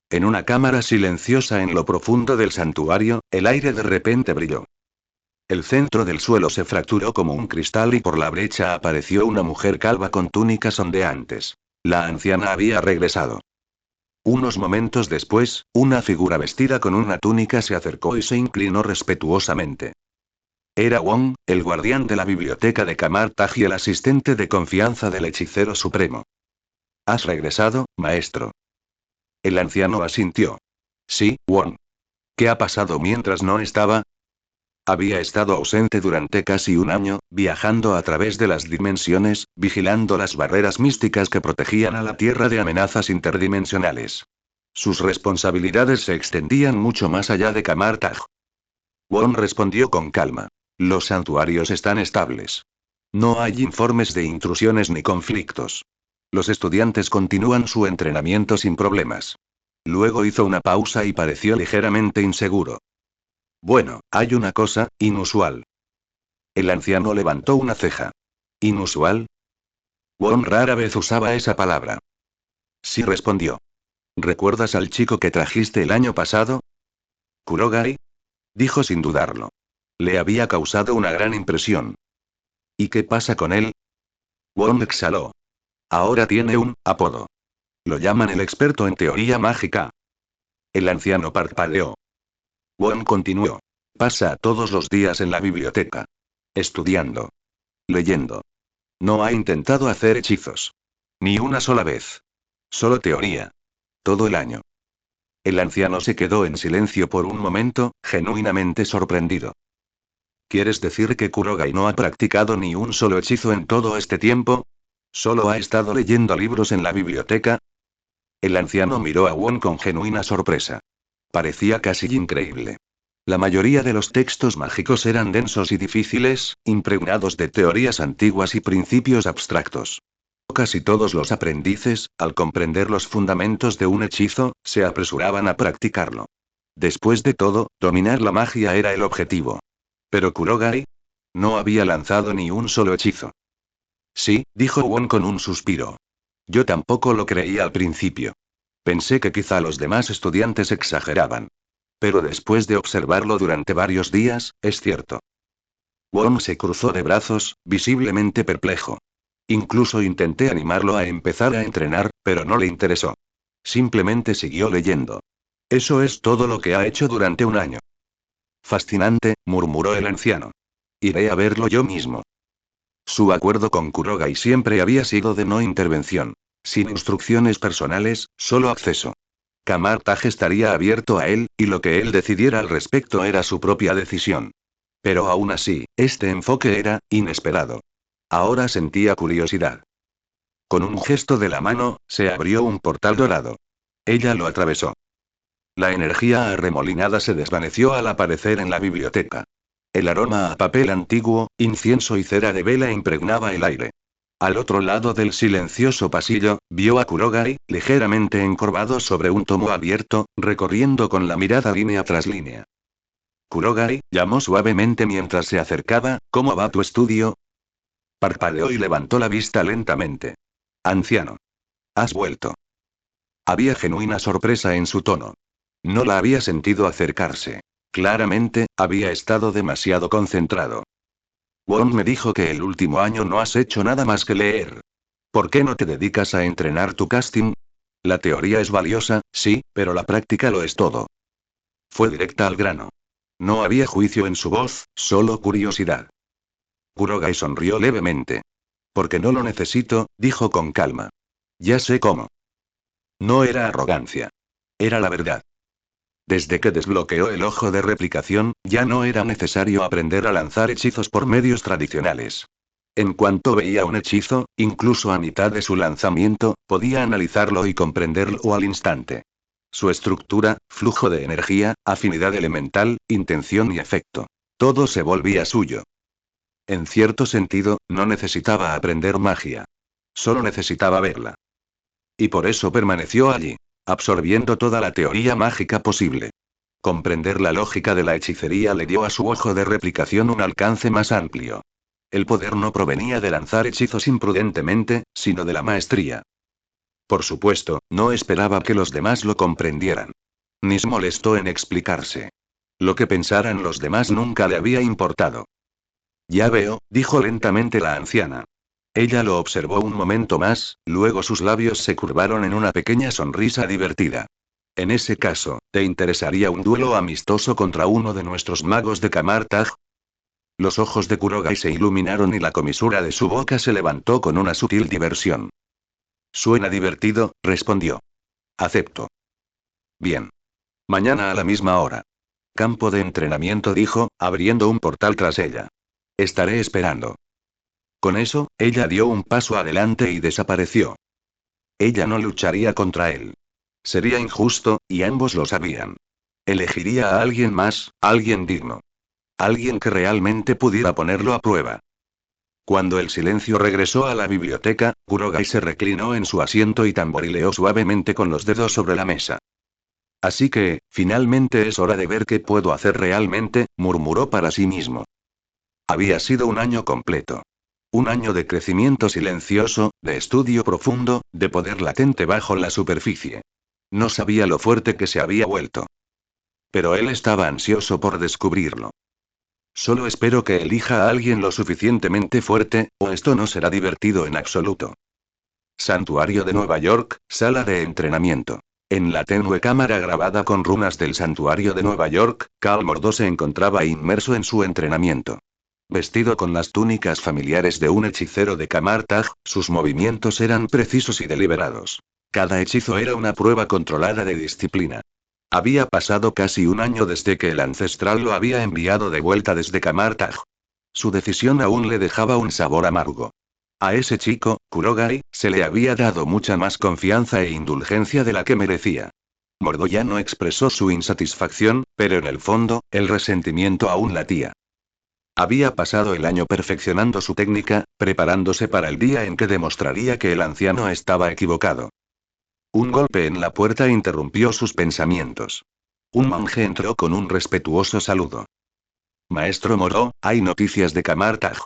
En una cámara silenciosa en lo profundo del santuario, el aire de repente brilló. El centro del suelo se fracturó como un cristal y por la brecha apareció una mujer calva con túnicas ondeantes. La anciana había regresado. Unos momentos después, una figura vestida con una túnica se acercó y se inclinó respetuosamente. Era Wong, el guardián de la biblioteca de Kamartaj y el asistente de confianza del hechicero supremo. ¿Has regresado, maestro? El anciano asintió. Sí, Wong. ¿Qué ha pasado mientras no estaba? Había estado ausente durante casi un año, viajando a través de las dimensiones, vigilando las barreras místicas que protegían a la Tierra de amenazas interdimensionales. Sus responsabilidades se extendían mucho más allá de Kamartaj. Wong respondió con calma. Los santuarios están estables. No hay informes de intrusiones ni conflictos. Los estudiantes continúan su entrenamiento sin problemas. Luego hizo una pausa y pareció ligeramente inseguro. Bueno, hay una cosa, inusual. El anciano levantó una ceja. ¿Inusual? Wong rara vez usaba esa palabra. Sí, respondió. ¿Recuerdas al chico que trajiste el año pasado? Kurogai, dijo sin dudarlo. Le había causado una gran impresión. ¿Y qué pasa con él? Wong exhaló. Ahora tiene un apodo. Lo llaman el experto en teoría mágica. El anciano parpadeó. Wong continuó. Pasa todos los días en la biblioteca. Estudiando. Leyendo. No ha intentado hacer hechizos. Ni una sola vez. Solo teoría. Todo el año. El anciano se quedó en silencio por un momento, genuinamente sorprendido. ¿Quieres decir que Kurogai no ha practicado ni un solo hechizo en todo este tiempo? ¿Solo ha estado leyendo libros en la biblioteca? El anciano miró a Wong con genuina sorpresa. Parecía casi increíble. La mayoría de los textos mágicos eran densos y difíciles, impregnados de teorías antiguas y principios abstractos. Casi todos los aprendices, al comprender los fundamentos de un hechizo, se apresuraban a practicarlo. Después de todo, dominar la magia era el objetivo. Pero Kurogai no había lanzado ni un solo hechizo. Sí, dijo Wong con un suspiro. Yo tampoco lo creía al principio. Pensé que quizá los demás estudiantes exageraban. Pero después de observarlo durante varios días, es cierto. Wong se cruzó de brazos, visiblemente perplejo. Incluso intenté animarlo a empezar a entrenar, pero no le interesó. Simplemente siguió leyendo. Eso es todo lo que ha hecho durante un año. Fascinante, murmuró el anciano. Iré a verlo yo mismo. Su acuerdo con Kurogai siempre había sido de no intervención. Sin instrucciones personales, solo acceso. Kamartaj estaría abierto a él, y lo que él decidiera al respecto era su propia decisión. Pero aún así, este enfoque era inesperado. Ahora sentía curiosidad. Con un gesto de la mano, se abrió un portal dorado. Ella lo atravesó. La energía arremolinada se desvaneció al aparecer en la biblioteca. El aroma a papel antiguo, incienso y cera de vela impregnaba el aire. Al otro lado del silencioso pasillo, vio a Kurogai, ligeramente encorvado sobre un tomo abierto, recorriendo con la mirada línea tras línea. Kurogai, llamó suavemente mientras se acercaba, ¿cómo va tu estudio? Parpadeó y levantó la vista lentamente. Anciano. Has vuelto. Había genuina sorpresa en su tono. No la había sentido acercarse. Claramente, había estado demasiado concentrado. Wong me dijo que el último año no has hecho nada más que leer. ¿Por qué no te dedicas a entrenar tu casting? La teoría es valiosa, sí, pero la práctica lo es todo. Fue directa al grano. No había juicio en su voz, solo curiosidad. Kurogai sonrió levemente. Porque no lo necesito, dijo con calma. Ya sé cómo. No era arrogancia. Era la verdad. Desde que desbloqueó el ojo de replicación, ya no era necesario aprender a lanzar hechizos por medios tradicionales. En cuanto veía un hechizo, incluso a mitad de su lanzamiento, podía analizarlo y comprenderlo al instante. Su estructura, flujo de energía, afinidad elemental, intención y efecto. Todo se volvía suyo. En cierto sentido, no necesitaba aprender magia. Solo necesitaba verla. Y por eso permaneció allí, absorbiendo toda la teoría mágica posible. Comprender la lógica de la hechicería le dio a su ojo de replicación un alcance más amplio. El poder no provenía de lanzar hechizos imprudentemente, sino de la maestría. Por supuesto, no esperaba que los demás lo comprendieran. Ni se molestó en explicarse. Lo que pensaran los demás nunca le había importado. Ya veo, dijo lentamente la anciana. Ella lo observó un momento más, luego sus labios se curvaron en una pequeña sonrisa divertida. En ese caso, ¿te interesaría un duelo amistoso contra uno de nuestros magos de Kamartaj? Los ojos de Kurogai se iluminaron y la comisura de su boca se levantó con una sutil diversión. Suena divertido, respondió. Acepto. Bien. Mañana a la misma hora. Campo de entrenamiento, dijo, abriendo un portal tras ella. Estaré esperando. Con eso, ella dio un paso adelante y desapareció. Ella no lucharía contra él. Sería injusto, y ambos lo sabían. Elegiría a alguien más, alguien digno. Alguien que realmente pudiera ponerlo a prueba. Cuando el silencio regresó a la biblioteca, Kurogai se reclinó en su asiento y tamborileó suavemente con los dedos sobre la mesa. Así que, finalmente es hora de ver qué puedo hacer realmente, murmuró para sí mismo. Había sido un año completo. Un año de crecimiento silencioso, de estudio profundo, de poder latente bajo la superficie. No sabía lo fuerte que se había vuelto. Pero él estaba ansioso por descubrirlo. Solo espero que elija a alguien lo suficientemente fuerte, o esto no será divertido en absoluto. Santuario de Nueva York, sala de entrenamiento. En la tenue cámara grabada con runas del Santuario de Nueva York, Cal Mordo se encontraba inmerso en su entrenamiento. Vestido con las túnicas familiares de un hechicero de Kamartaj, sus movimientos eran precisos y deliberados. Cada hechizo era una prueba controlada de disciplina. Había pasado casi un año desde que el ancestral lo había enviado de vuelta desde Kamartaj. Su decisión aún le dejaba un sabor amargo. A ese chico, Kurogai, se le había dado mucha más confianza e indulgencia de la que merecía. Mordo ya no expresó su insatisfacción, pero en el fondo, el resentimiento aún latía. Había pasado el año perfeccionando su técnica, preparándose para el día en que demostraría que el anciano estaba equivocado. Un golpe en la puerta interrumpió sus pensamientos. Un monje entró con un respetuoso saludo. Maestro Mordo, ¿hay noticias de Kamartaj?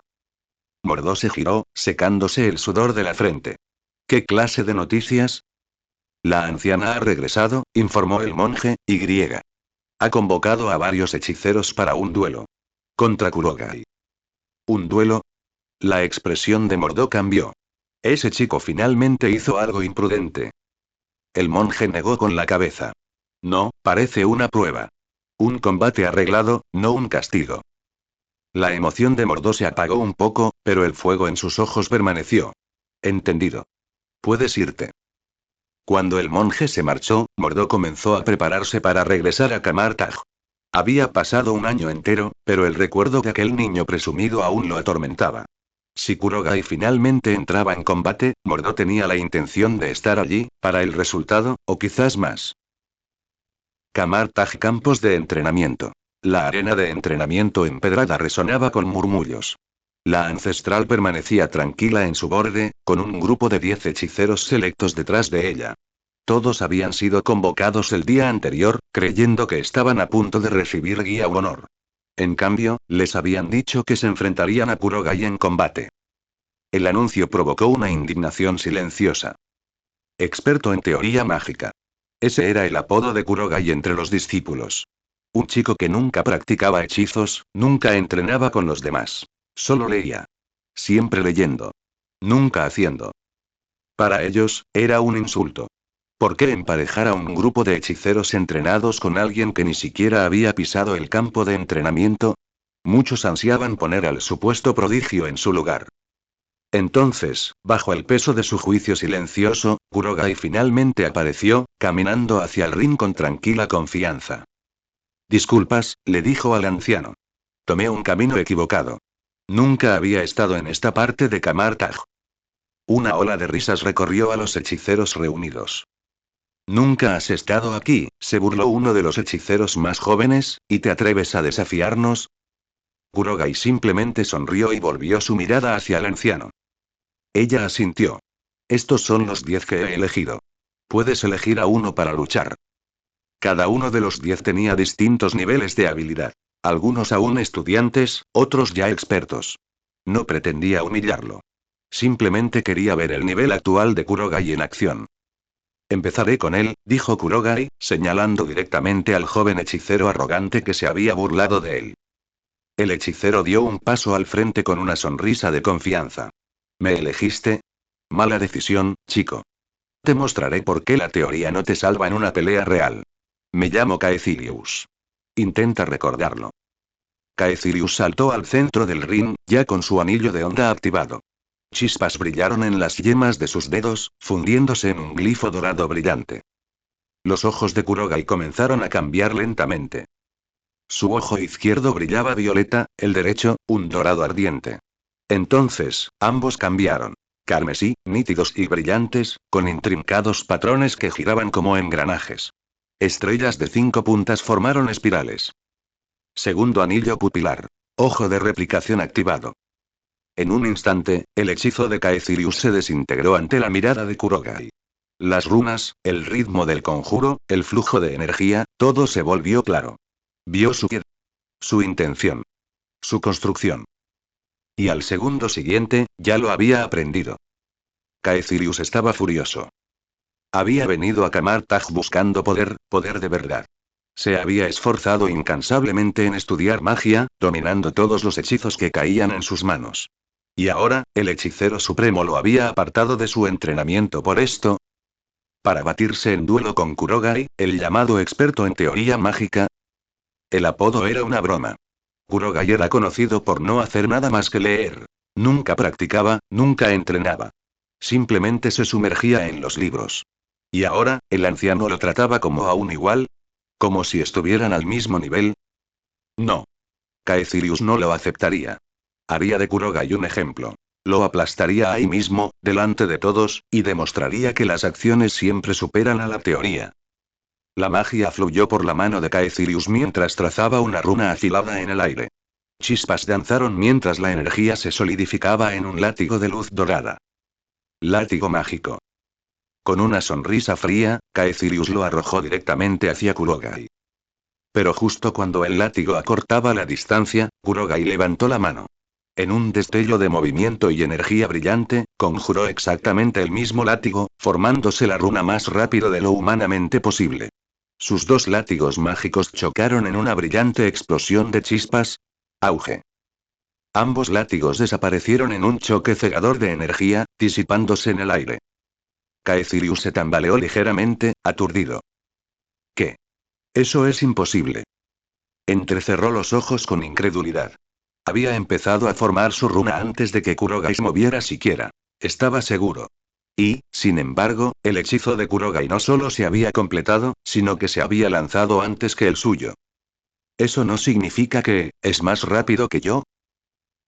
Mordo se giró, secándose el sudor de la frente. ¿Qué clase de noticias? La anciana ha regresado, informó el monje, y. Ha convocado a varios hechiceros para un duelo. Contra Kurogai. ¿Un duelo? La expresión de Mordo cambió. Ese chico finalmente hizo algo imprudente. El monje negó con la cabeza. No, parece una prueba. Un combate arreglado, no un castigo. La emoción de Mordo se apagó un poco, pero el fuego en sus ojos permaneció. Entendido. Puedes irte. Cuando el monje se marchó, Mordo comenzó a prepararse para regresar a Kamartaj. Había pasado un año entero, pero el recuerdo de aquel niño presumido aún lo atormentaba. Si Kurogai finalmente entraba en combate, Mordo tenía la intención de estar allí, para el resultado, o quizás más. Kamartaj Campos de entrenamiento. La arena de entrenamiento empedrada resonaba con murmullos. La ancestral permanecía tranquila en su borde, con un grupo de 10 hechiceros selectos detrás de ella. Todos habían sido convocados el día anterior, creyendo que estaban a punto de recibir guía u honor. En cambio, les habían dicho que se enfrentarían a Kurogai en combate. El anuncio provocó una indignación silenciosa. Experto en teoría mágica. Ese era el apodo de Kurogai entre los discípulos. Un chico que nunca practicaba hechizos, nunca entrenaba con los demás. Solo leía. Siempre leyendo. Nunca haciendo. Para ellos, era un insulto. ¿Por qué emparejar a un grupo de hechiceros entrenados con alguien que ni siquiera había pisado el campo de entrenamiento? Muchos ansiaban poner al supuesto prodigio en su lugar. Entonces, bajo el peso de su juicio silencioso, Kurogai finalmente apareció, caminando hacia el ring con tranquila confianza. Disculpas, le dijo al anciano. Tomé un camino equivocado. Nunca había estado en esta parte de Kamartaj. Una ola de risas recorrió a los hechiceros reunidos. Nunca has estado aquí, se burló uno de los hechiceros más jóvenes, ¿y te atreves a desafiarnos? Kurogai simplemente sonrió y volvió su mirada hacia el anciano. Ella asintió. Estos son los 10 que he elegido. Puedes elegir a uno para luchar. Cada uno de los 10 tenía distintos niveles de habilidad. Algunos aún estudiantes, otros ya expertos. No pretendía humillarlo. Simplemente quería ver el nivel actual de Kurogai en acción. Empezaré con él, dijo Kurogai, señalando directamente al joven hechicero arrogante que se había burlado de él. El hechicero dio un paso al frente con una sonrisa de confianza. ¿Me elegiste? Mala decisión, chico. Te mostraré por qué la teoría no te salva en una pelea real. Me llamo Caecilius. Intenta recordarlo. Caecilius saltó al centro del ring, ya con su anillo de onda activado. Chispas brillaron en las yemas de sus dedos, fundiéndose en un glifo dorado brillante. Los ojos de Kurogai comenzaron a cambiar lentamente. Su ojo izquierdo brillaba violeta, el derecho, un dorado ardiente. Entonces, ambos cambiaron. Carmesí, nítidos y brillantes, con intrincados patrones que giraban como engranajes. Estrellas de 5 puntas formaron espirales. Segundo anillo pupilar. Ojo de replicación activado. En un instante, el hechizo de Caecilius se desintegró ante la mirada de Kurogai. Las runas, el ritmo del conjuro, el flujo de energía, todo se volvió claro. Vio su intención. Su construcción. Y al segundo siguiente, ya lo había aprendido. Caecilius estaba furioso. Había venido a Kamartaj buscando poder, poder de verdad. Se había esforzado incansablemente en estudiar magia, dominando todos los hechizos que caían en sus manos. Y ahora, el hechicero supremo lo había apartado de su entrenamiento por esto. Para batirse en duelo con Kurogai, el llamado experto en teoría mágica. El apodo era una broma. Kurogai era conocido por no hacer nada más que leer. Nunca practicaba, nunca entrenaba. Simplemente se sumergía en los libros. Y ahora, el anciano lo trataba como a un igual. Como si estuvieran al mismo nivel. No. Caecilius no lo aceptaría. Haría de Kurogai un ejemplo. Lo aplastaría ahí mismo, delante de todos, y demostraría que las acciones siempre superan a la teoría. La magia fluyó por la mano de Caecilius mientras trazaba una runa afilada en el aire. Chispas danzaron mientras la energía se solidificaba en un látigo de luz dorada. Látigo mágico. Con una sonrisa fría, Caecilius lo arrojó directamente hacia Kurogai. Pero justo cuando el látigo acortaba la distancia, Kurogai levantó la mano. En un destello de movimiento y energía brillante, conjuró exactamente el mismo látigo, formándose la runa más rápido de lo humanamente posible. Sus dos látigos mágicos chocaron en una brillante explosión de chispas. Auge. Ambos látigos desaparecieron en un choque cegador de energía, disipándose en el aire. Caecilius se tambaleó ligeramente, aturdido. ¿Qué? Eso es imposible. Entrecerró los ojos con incredulidad. Había empezado a formar su runa antes de que Kurogai se moviera siquiera. Estaba seguro. Y, sin embargo, el hechizo de Kurogai no solo se había completado, sino que se había lanzado antes que el suyo. ¿Eso no significa que, es más rápido que yo?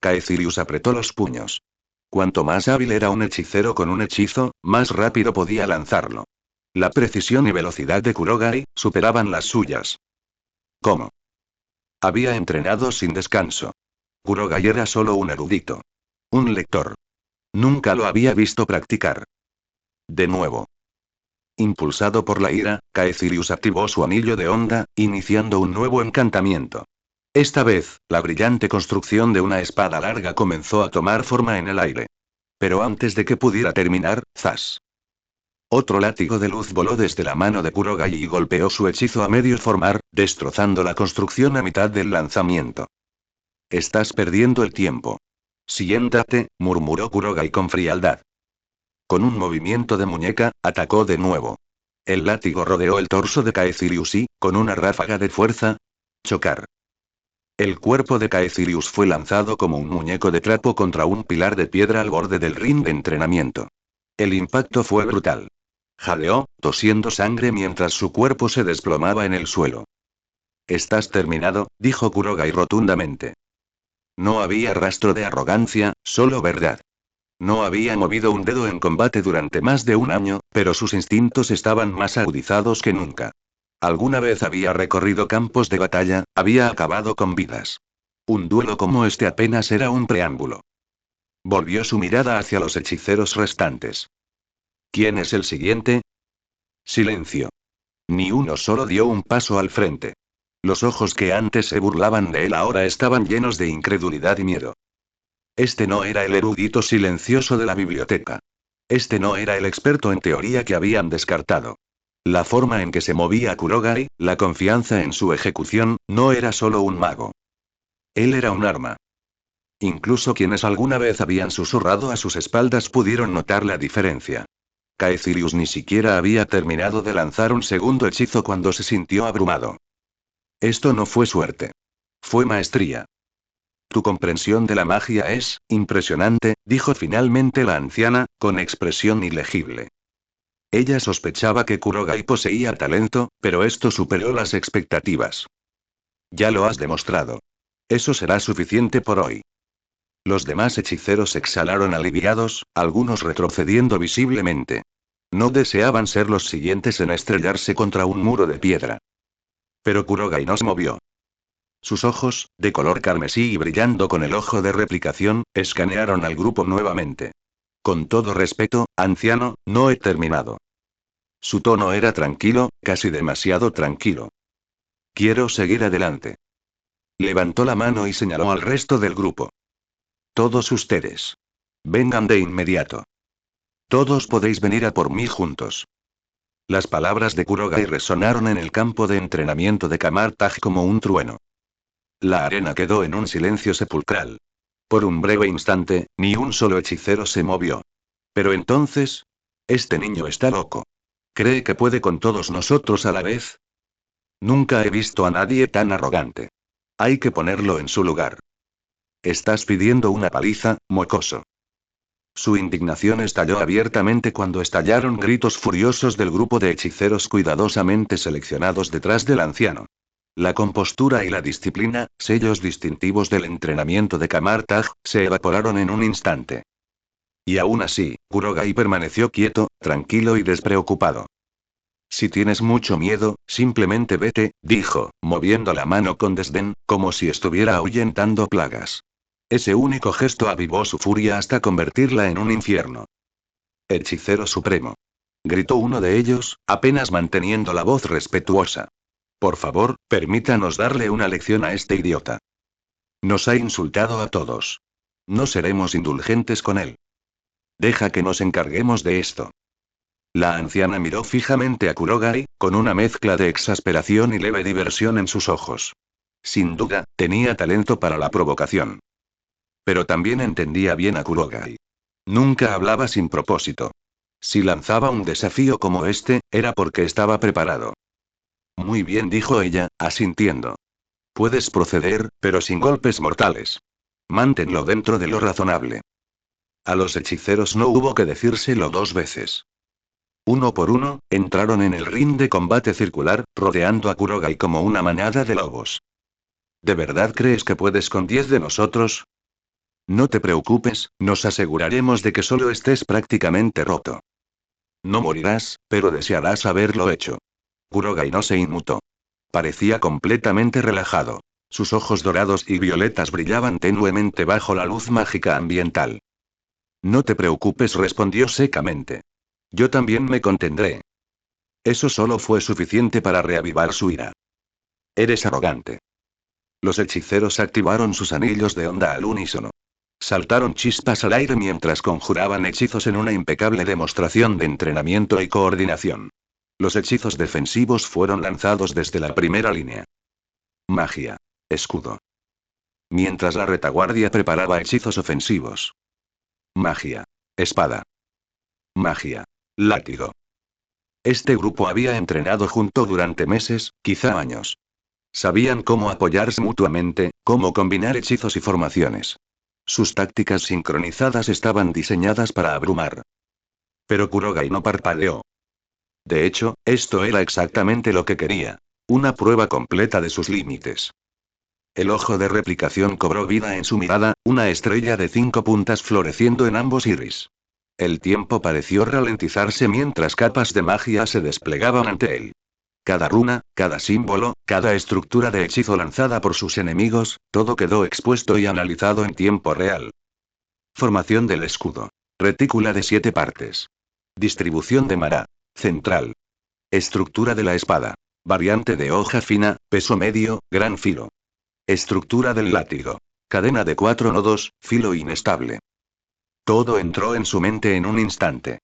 Caecilius apretó los puños. Cuanto más hábil era un hechicero con un hechizo, más rápido podía lanzarlo. La precisión y velocidad de Kurogai superaban las suyas. ¿Cómo? Había entrenado sin descanso. Kurogai era solo un erudito. Un lector. Nunca lo había visto practicar. De nuevo. Impulsado por la ira, Caecilius activó su anillo de onda, iniciando un nuevo encantamiento. Esta vez, la brillante construcción de una espada larga comenzó a tomar forma en el aire. Pero antes de que pudiera terminar, ¡zas! Otro látigo de luz voló desde la mano de Kurogai y golpeó su hechizo a medio formar, destrozando la construcción a mitad del lanzamiento. Estás perdiendo el tiempo. Siéntate, murmuró Kurogai con frialdad. Con un movimiento de muñeca, atacó de nuevo. El látigo rodeó el torso de Caecilius y, con una ráfaga de fuerza, chocar. El cuerpo de Caecilius fue lanzado como un muñeco de trapo contra un pilar de piedra al borde del ring de entrenamiento. El impacto fue brutal. Jadeó, tosiendo sangre mientras su cuerpo se desplomaba en el suelo. Estás terminado, dijo Kurogai rotundamente. No había rastro de arrogancia, solo verdad. No había movido un dedo en combate durante más de un año, pero sus instintos estaban más agudizados que nunca. Alguna vez había recorrido campos de batalla, había acabado con vidas. Un duelo como este apenas era un preámbulo. Volvió su mirada hacia los hechiceros restantes. ¿Quién es el siguiente? Silencio. Ni uno solo dio un paso al frente. Los ojos que antes se burlaban de él ahora estaban llenos de incredulidad y miedo. Este no era el erudito silencioso de la biblioteca. Este no era el experto en teoría que habían descartado. La forma en que se movía Kurogai, la confianza en su ejecución, no era solo un mago. Él era un arma. Incluso quienes alguna vez habían susurrado a sus espaldas pudieron notar la diferencia. Caecilius ni siquiera había terminado de lanzar un segundo hechizo cuando se sintió abrumado. Esto no fue suerte. Fue maestría. Tu comprensión de la magia es impresionante, dijo finalmente la anciana, con expresión ilegible. Ella sospechaba que Kurogai poseía talento, pero esto superó las expectativas. Ya lo has demostrado. Eso será suficiente por hoy. Los demás hechiceros exhalaron aliviados, algunos retrocediendo visiblemente. No deseaban ser los siguientes en estrellarse contra un muro de piedra. Pero Kurogai no se movió. Sus ojos, de color carmesí y brillando con el ojo de replicación, escanearon al grupo nuevamente. Con todo respeto, anciano, no he terminado. Su tono era tranquilo, casi demasiado tranquilo. Quiero seguir adelante. Levantó la mano y señaló al resto del grupo. Todos ustedes. Vengan de inmediato. Todos podéis venir a por mí juntos. Las palabras de Kurogai resonaron en el campo de entrenamiento de Kamartaj como un trueno. La arena quedó en un silencio sepulcral. Por un breve instante, ni un solo hechicero se movió. Pero entonces... Este niño está loco. ¿Cree que puede con todos nosotros a la vez? Nunca he visto a nadie tan arrogante. Hay que ponerlo en su lugar. Estás pidiendo una paliza, mocoso. Su indignación estalló abiertamente cuando estallaron gritos furiosos del grupo de hechiceros cuidadosamente seleccionados detrás del anciano. La compostura y la disciplina, sellos distintivos del entrenamiento de Kamartaj, se evaporaron en un instante. Y aún así, Kurogai permaneció quieto, tranquilo y despreocupado. Si tienes mucho miedo, simplemente vete, dijo, moviendo la mano con desdén, como si estuviera ahuyentando plagas. Ese único gesto avivó su furia hasta convertirla en un infierno. Hechicero supremo. Gritó uno de ellos, apenas manteniendo la voz respetuosa. Por favor, permítanos darle una lección a este idiota. Nos ha insultado a todos. No seremos indulgentes con él. Deja que nos encarguemos de esto. La anciana miró fijamente a Kurogai, con una mezcla de exasperación y leve diversión en sus ojos. Sin duda, tenía talento para la provocación. Pero también entendía bien a Kurogai. Nunca hablaba sin propósito. Si lanzaba un desafío como este, era porque estaba preparado. Muy bien, dijo ella, asintiendo. Puedes proceder, pero sin golpes mortales. Manténlo dentro de lo razonable. A los hechiceros no hubo que decírselo dos veces. Uno por uno, entraron en el ring de combate circular, rodeando a Kurogai como una manada de lobos. ¿De verdad crees que puedes con 10 de nosotros? No te preocupes, nos aseguraremos de que solo estés prácticamente roto. No morirás, pero desearás haberlo hecho. Kurogai no se inmutó. Parecía completamente relajado. Sus ojos dorados y violetas brillaban tenuemente bajo la luz mágica ambiental. No te preocupes, respondió secamente. Yo también me contendré. Eso solo fue suficiente para reavivar su ira. Eres arrogante. Los hechiceros activaron sus anillos de onda al unísono. Saltaron chispas al aire mientras conjuraban hechizos en una impecable demostración de entrenamiento y coordinación. Los hechizos defensivos fueron lanzados desde la primera línea. Magia. Escudo. Mientras la retaguardia preparaba hechizos ofensivos. Magia. Espada. Magia. Látigo. Este grupo había entrenado junto durante meses, quizá años. Sabían cómo apoyarse mutuamente, cómo combinar hechizos y formaciones. Sus tácticas sincronizadas estaban diseñadas para abrumar. Pero Kurogai no parpadeó. De hecho, esto era exactamente lo que quería. Una prueba completa de sus límites. El ojo de replicación cobró vida en su mirada, una estrella de 5 puntas floreciendo en ambos iris. El tiempo pareció ralentizarse mientras capas de magia se desplegaban ante él. Cada runa, cada símbolo, cada estructura de hechizo lanzada por sus enemigos, todo quedó expuesto y analizado en tiempo real. Formación del escudo. Retícula de 7 partes. Distribución de Mara. Central. Estructura de la espada. Variante de hoja fina, peso medio, gran filo. Estructura del látigo. Cadena de 4 nodos, filo inestable. Todo entró en su mente en un instante.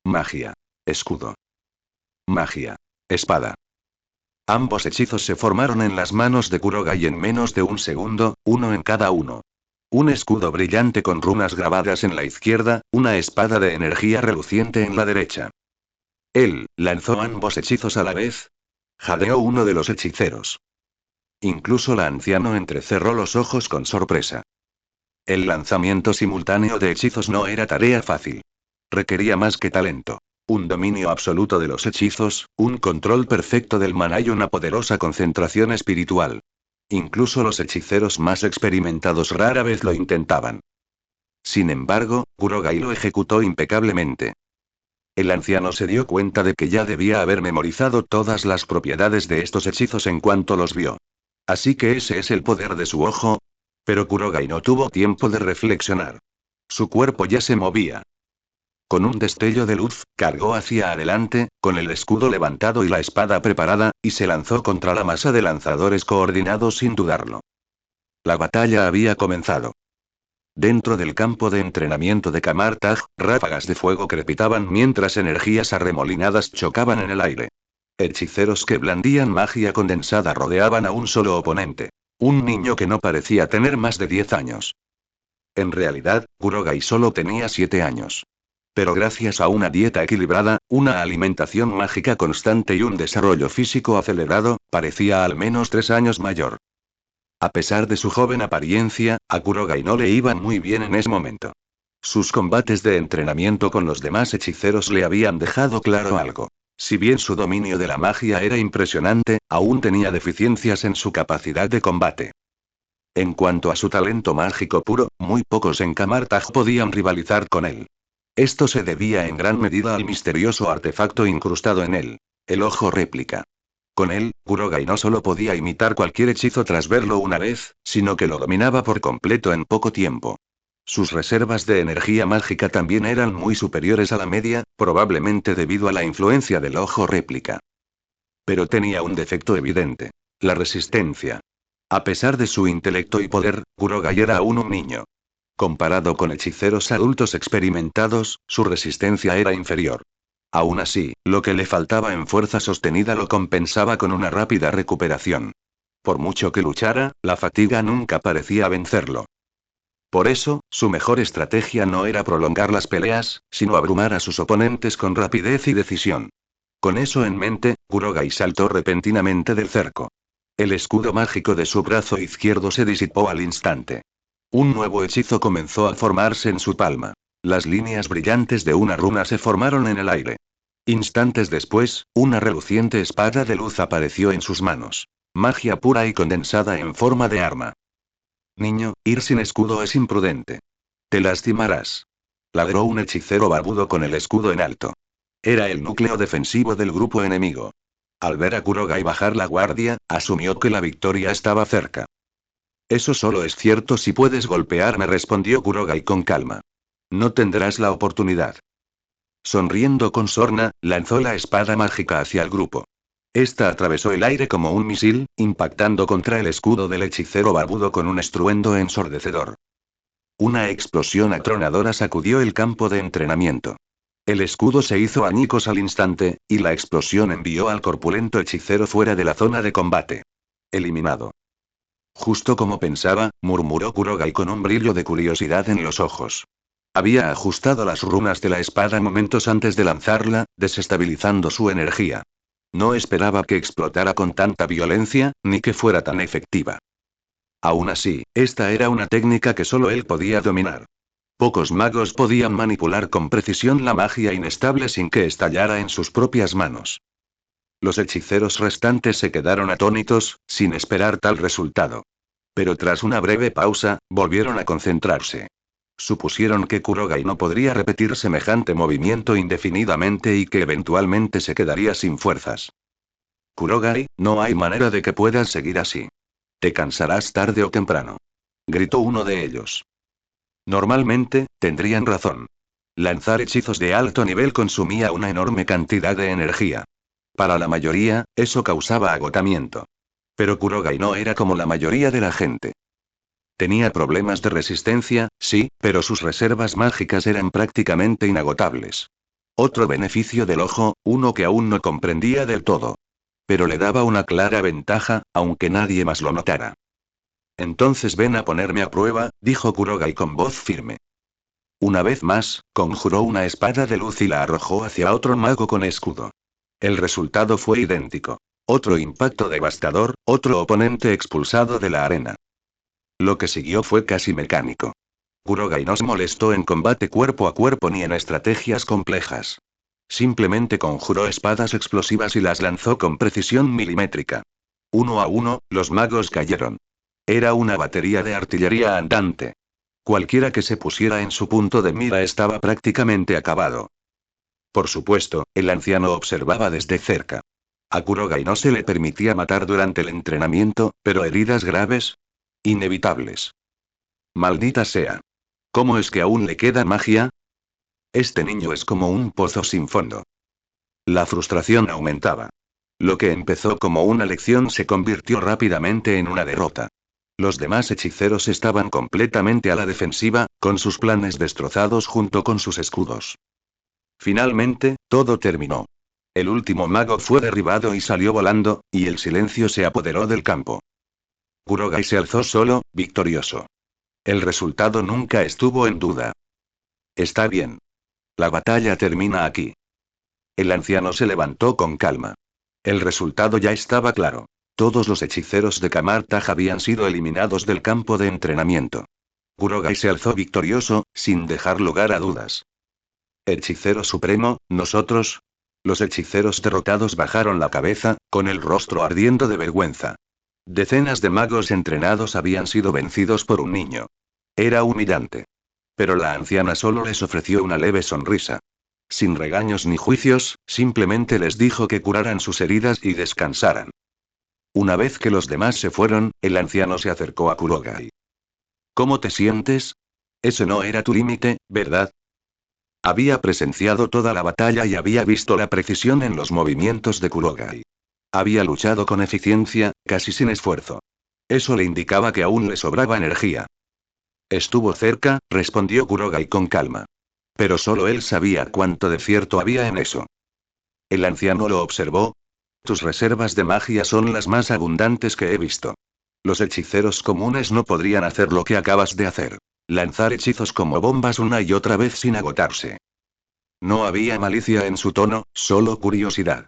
Magia. Escudo. Magia. Espada. Ambos hechizos se formaron en las manos de Kurogai en menos de un segundo, uno en cada uno. Un escudo brillante con runas grabadas en la izquierda, una espada de energía reluciente en la derecha. Él lanzó ambos hechizos a la vez. Jadeó uno de los hechiceros. Incluso la anciano entrecerró los ojos con sorpresa. El lanzamiento simultáneo de hechizos no era tarea fácil. Requería más que talento. Un dominio absoluto de los hechizos, un control perfecto del maná y una poderosa concentración espiritual. Incluso los hechiceros más experimentados rara vez lo intentaban. Sin embargo, Kurogai lo ejecutó impecablemente. El anciano se dio cuenta de que ya debía haber memorizado todas las propiedades de estos hechizos en cuanto los vio. Así que ese es el poder de su ojo. Pero Kurogai no tuvo tiempo de reflexionar. Su cuerpo ya se movía. Con un destello de luz, cargó hacia adelante, con el escudo levantado y la espada preparada, y se lanzó contra la masa de lanzadores coordinados sin dudarlo. La batalla había comenzado. Dentro del campo de entrenamiento de Kamartaj, ráfagas de fuego crepitaban mientras energías arremolinadas chocaban en el aire. Hechiceros que blandían magia condensada rodeaban a un solo oponente. Un niño que no parecía tener más de 10 años. En realidad, Kurogai solo tenía 7 años. Pero gracias a una dieta equilibrada, una alimentación mágica constante y un desarrollo físico acelerado, parecía al menos 3 años mayor. A pesar de su joven apariencia, a Kurogai no le iban muy bien en ese momento. Sus combates de entrenamiento con los demás hechiceros le habían dejado claro algo. Si bien su dominio de la magia era impresionante, aún tenía deficiencias en su capacidad de combate. En cuanto a su talento mágico puro, muy pocos en Kamartaj podían rivalizar con él. Esto se debía en gran medida al misterioso artefacto incrustado en él. El ojo réplica. Con él, Kurogai no solo podía imitar cualquier hechizo tras verlo una vez, sino que lo dominaba por completo en poco tiempo. Sus reservas de energía mágica también eran muy superiores a la media, probablemente debido a la influencia del ojo réplica. Pero tenía un defecto evidente. La resistencia. A pesar de su intelecto y poder, Kurogai era aún un niño. Comparado con hechiceros adultos experimentados, su resistencia era inferior. Aún así, lo que le faltaba en fuerza sostenida lo compensaba con una rápida recuperación. Por mucho que luchara, la fatiga nunca parecía vencerlo. Por eso, su mejor estrategia no era prolongar las peleas, sino abrumar a sus oponentes con rapidez y decisión. Con eso en mente, Kurogai saltó repentinamente del cerco. El escudo mágico de su brazo izquierdo se disipó al instante. Un nuevo hechizo comenzó a formarse en su palma. Las líneas brillantes de una runa se formaron en el aire. Instantes después, una reluciente espada de luz apareció en sus manos. Magia pura y condensada en forma de arma. Niño, ir sin escudo es imprudente. Te lastimarás. Ladró un hechicero barbudo con el escudo en alto. Era el núcleo defensivo del grupo enemigo. Al ver a Kurogai bajar la guardia, asumió que la victoria estaba cerca. Eso solo es cierto si puedes golpearme, respondió Kurogai con calma. No tendrás la oportunidad. Sonriendo con sorna, lanzó la espada mágica hacia el grupo. Esta atravesó el aire como un misil, impactando contra el escudo del hechicero barbudo con un estruendo ensordecedor. Una explosión atronadora sacudió el campo de entrenamiento. El escudo se hizo añicos al instante, y la explosión envió al corpulento hechicero fuera de la zona de combate. Eliminado. Justo como pensaba, murmuró Kurogai con un brillo de curiosidad en los ojos. Había ajustado las runas de la espada momentos antes de lanzarla, desestabilizando su energía. No esperaba que explotara con tanta violencia, ni que fuera tan efectiva. Aún así, esta era una técnica que solo él podía dominar. Pocos magos podían manipular con precisión la magia inestable sin que estallara en sus propias manos. Los hechiceros restantes se quedaron atónitos, sin esperar tal resultado. Pero tras una breve pausa, volvieron a concentrarse. Supusieron que Kurogai no podría repetir semejante movimiento indefinidamente y que eventualmente se quedaría sin fuerzas. Kurogai, no hay manera de que puedas seguir así. Te cansarás tarde o temprano. Gritó uno de ellos. Normalmente, tendrían razón. Lanzar hechizos de alto nivel consumía una enorme cantidad de energía. Para la mayoría, eso causaba agotamiento. Pero Kurogai no era como la mayoría de la gente. Tenía problemas de resistencia, sí, pero sus reservas mágicas eran prácticamente inagotables. Otro beneficio del ojo, uno que aún no comprendía del todo. Pero le daba una clara ventaja, aunque nadie más lo notara. Entonces ven a ponerme a prueba, dijo Kurogai con voz firme. Una vez más, conjuró una espada de luz y la arrojó hacia otro mago con escudo. El resultado fue idéntico. Otro impacto devastador, otro oponente expulsado de la arena. Lo que siguió fue casi mecánico. Kurogai no se molestó en combate cuerpo a cuerpo ni en estrategias complejas. Simplemente conjuró espadas explosivas y las lanzó con precisión milimétrica. Uno a uno, los magos cayeron. Era una batería de artillería andante. Cualquiera que se pusiera en su punto de mira estaba prácticamente acabado. Por supuesto, el anciano observaba desde cerca. A Kurogai no se le permitía matar durante el entrenamiento, pero heridas graves, inevitables. Maldita sea. ¿Cómo es que aún le queda magia? Este niño es como un pozo sin fondo. La frustración aumentaba. Lo que empezó como una lección se convirtió rápidamente en una derrota. Los demás hechiceros estaban completamente a la defensiva, con sus planes destrozados junto con sus escudos. Finalmente, todo terminó. El último mago fue derribado y salió volando, y el silencio se apoderó del campo. Kurogai se alzó solo, victorioso. El resultado nunca estuvo en duda. Está bien. La batalla termina aquí. El anciano se levantó con calma. El resultado ya estaba claro. Todos los hechiceros de Kamartaj habían sido eliminados del campo de entrenamiento. Kurogai se alzó victorioso, sin dejar lugar a dudas. Hechicero supremo, nosotros. Los hechiceros derrotados bajaron la cabeza, con el rostro ardiendo de vergüenza. Decenas de magos entrenados habían sido vencidos por un niño. Era humillante. Pero la anciana solo les ofreció una leve sonrisa. Sin regaños ni juicios, simplemente les dijo que curaran sus heridas y descansaran. Una vez que los demás se fueron, el anciano se acercó a Kurogai. ¿Cómo te sientes? Ese no era tu límite, ¿verdad? Había presenciado toda la batalla y había visto la precisión en los movimientos de Kurogai. Había luchado con eficiencia, casi sin esfuerzo. Eso le indicaba que aún le sobraba energía. Estuvo cerca, respondió Kurogai con calma. Pero solo él sabía cuánto de cierto había en eso. El anciano lo observó. Tus reservas de magia son las más abundantes que he visto. Los hechiceros comunes no podrían hacer lo que acabas de hacer. Lanzar hechizos como bombas una y otra vez sin agotarse. No había malicia en su tono, solo curiosidad.